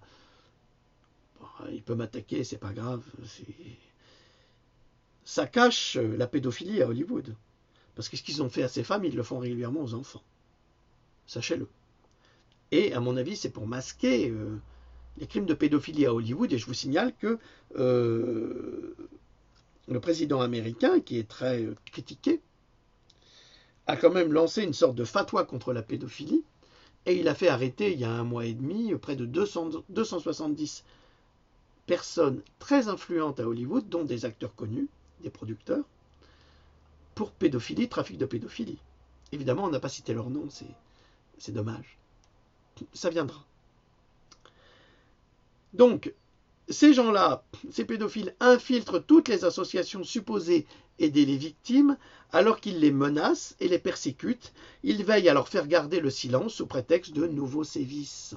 bon, il peut m'attaquer, c'est pas grave, ça cache la pédophilie à Hollywood. Parce que ce qu'ils ont fait à ces femmes, ils le font régulièrement aux enfants. Sachez-le. Et à mon avis, c'est pour masquer les crimes de pédophilie à Hollywood. Et je vous signale que le président américain, qui est très critiqué, a quand même lancé une sorte de fatwa contre la pédophilie. Et il a fait arrêter, il y a 1 mois et demi, près de 270 personnes très influentes à Hollywood, dont des acteurs connus, des producteurs, pour pédophilie, trafic de pédophilie. Évidemment, on n'a pas cité leur nom, c'est dommage. Ça viendra. Donc, ces gens-là, ces pédophiles, infiltrent toutes les associations supposées aider les victimes, alors qu'ils les menacent et les persécutent. Ils veillent à leur faire garder le silence sous prétexte de nouveaux sévices.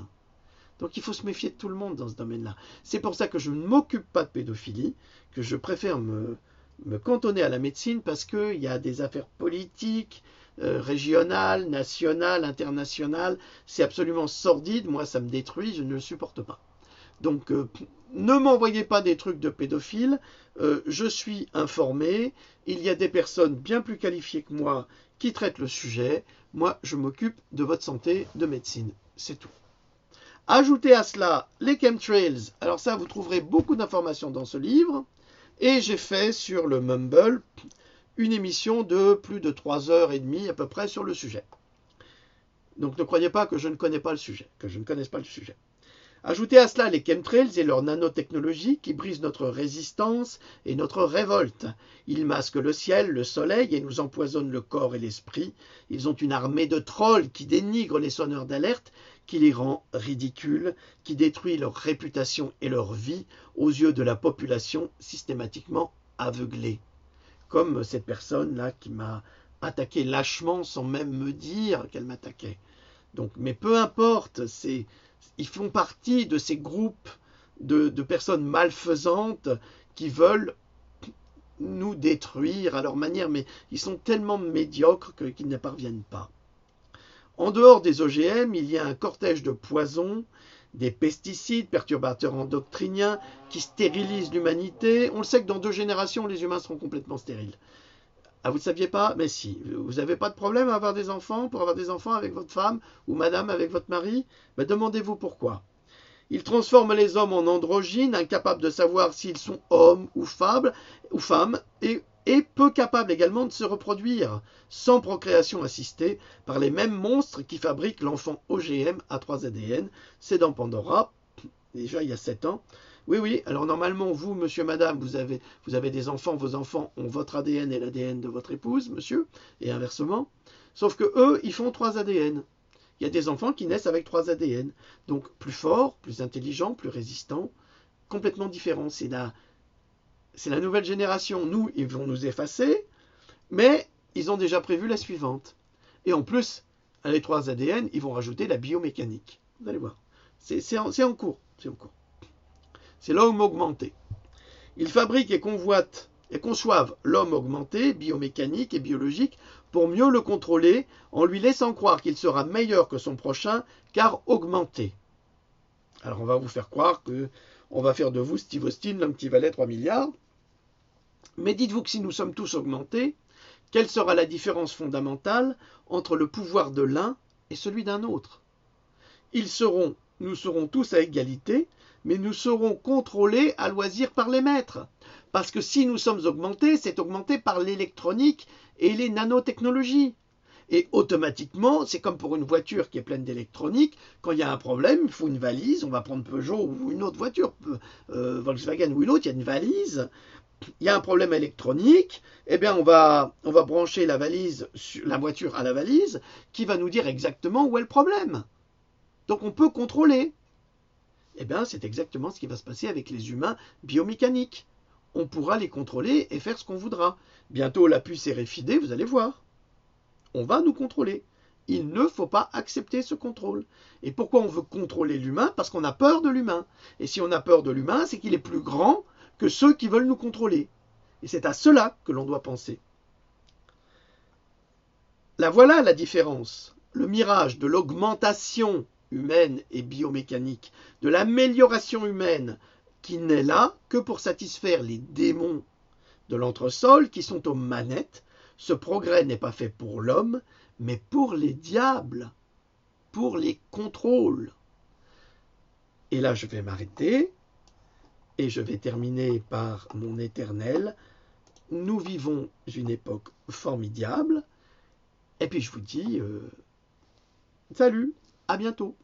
Donc il faut se méfier de tout le monde dans ce domaine-là. C'est pour ça que je ne m'occupe pas de pédophilie, que je préfère me cantonner à la médecine, parce qu'il y a des affaires politiques, régionales, nationales, internationales. C'est absolument sordide, moi ça me détruit, je ne le supporte pas. Donc ne m'envoyez pas des trucs de pédophiles, je suis informé, il y a des personnes bien plus qualifiées que moi qui traitent le sujet, moi je m'occupe de votre santé, de médecine, c'est tout. Ajoutez à cela les chemtrails, alors ça vous trouverez beaucoup d'informations dans ce livre, et j'ai fait sur le Mumble une émission de plus de 3h30 à peu près sur le sujet. Donc ne croyez pas que je ne connais pas le sujet, que je ne connaisse pas le sujet. Ajoutez à cela les chemtrails et leur nanotechnologie qui brisent notre résistance et notre révolte. Ils masquent le ciel, le soleil et nous empoisonnent le corps et l'esprit. Ils ont une armée de trolls qui dénigrent les sonneurs d'alerte, qui les rend ridicules, qui détruit leur réputation et leur vie aux yeux de la population systématiquement aveuglée. Comme cette personne-là qui m'a attaqué lâchement sans même me dire qu'elle m'attaquait. Donc, mais peu importe, c'est Ils font partie de ces groupes de personnes malfaisantes qui veulent nous détruire à leur manière, mais ils sont tellement médiocres qu'ils ne parviennent pas. En dehors des OGM, il y a un cortège de poisons, des pesticides, perturbateurs endocriniens, qui stérilisent l'humanité. On le sait que dans 2 générations, les humains seront complètement stériles. Ah, vous ne saviez pas? Mais si. Vous n'avez pas de problème à avoir des enfants, pour avoir des enfants avec votre femme, ou madame avec votre mari? Ben, demandez-vous pourquoi. Ils transforment les hommes en androgynes, incapables de savoir s'ils sont hommes ou femmes, et peu capables également de se reproduire, sans procréation assistée, par les mêmes monstres qui fabriquent l'enfant OGM à 3 ADN. C'est dans Pandora, déjà il y a 7 ans. Oui, alors normalement, vous, monsieur, madame, vous avez des enfants, vos enfants ont votre ADN et l'ADN de votre épouse, monsieur, et inversement. Sauf que eux, ils font 3 ADN. Il y a des enfants qui naissent avec 3 ADN. Donc plus forts, plus intelligents, plus résistants, complètement différents. C'est la nouvelle génération. Nous, ils vont nous effacer, mais ils ont déjà prévu la suivante. Et en plus, à les 3 ADN, ils vont rajouter la biomécanique. Vous allez voir. C'est en cours. C'est l'homme augmenté. Ils fabriquent et convoitent et conçoivent l'homme augmenté, biomécanique et biologique, pour mieux le contrôler, en lui laissant croire qu'il sera meilleur que son prochain, car augmenté. Alors on va vous faire croire qu'on va faire de vous Steve Austin, l'homme qui valait 3 milliards. Mais dites-vous que si nous sommes tous augmentés, quelle sera la différence fondamentale entre le pouvoir de l'un et celui d'un autre? Nous serons tous à égalité, mais nous serons contrôlés à loisir par les maîtres. Parce que si nous sommes augmentés, c'est augmenté par l'électronique et les nanotechnologies. Et automatiquement, c'est comme pour une voiture qui est pleine d'électronique, quand il y a un problème, il faut une valise, on va prendre Peugeot ou une autre voiture, Volkswagen ou une autre, il y a une valise, il y a un problème électronique, eh bien on va brancher la voiture à la valise, qui va nous dire exactement où est le problème. Donc on peut contrôler. Eh bien c'est exactement ce qui va se passer avec les humains biomécaniques. On pourra les contrôler et faire ce qu'on voudra. Bientôt la puce RFID, vous allez voir. On va nous contrôler. Il ne faut pas accepter ce contrôle. Et pourquoi on veut contrôler l'humain? Parce qu'on a peur de l'humain. Et si on a peur de l'humain, c'est qu'il est plus grand que ceux qui veulent nous contrôler. Et c'est à cela que l'on doit penser. Là voilà la différence. Le mirage de l'augmentation humaine et biomécanique, de l'amélioration humaine, qui n'est là que pour satisfaire les démons de l'entresol qui sont aux manettes. Ce progrès n'est pas fait pour l'homme, mais pour les diables, pour les contrôles. Et là, je vais m'arrêter et je vais terminer par mon éternel. Nous vivons une époque formidable. Et puis je vous dis, salut, à bientôt.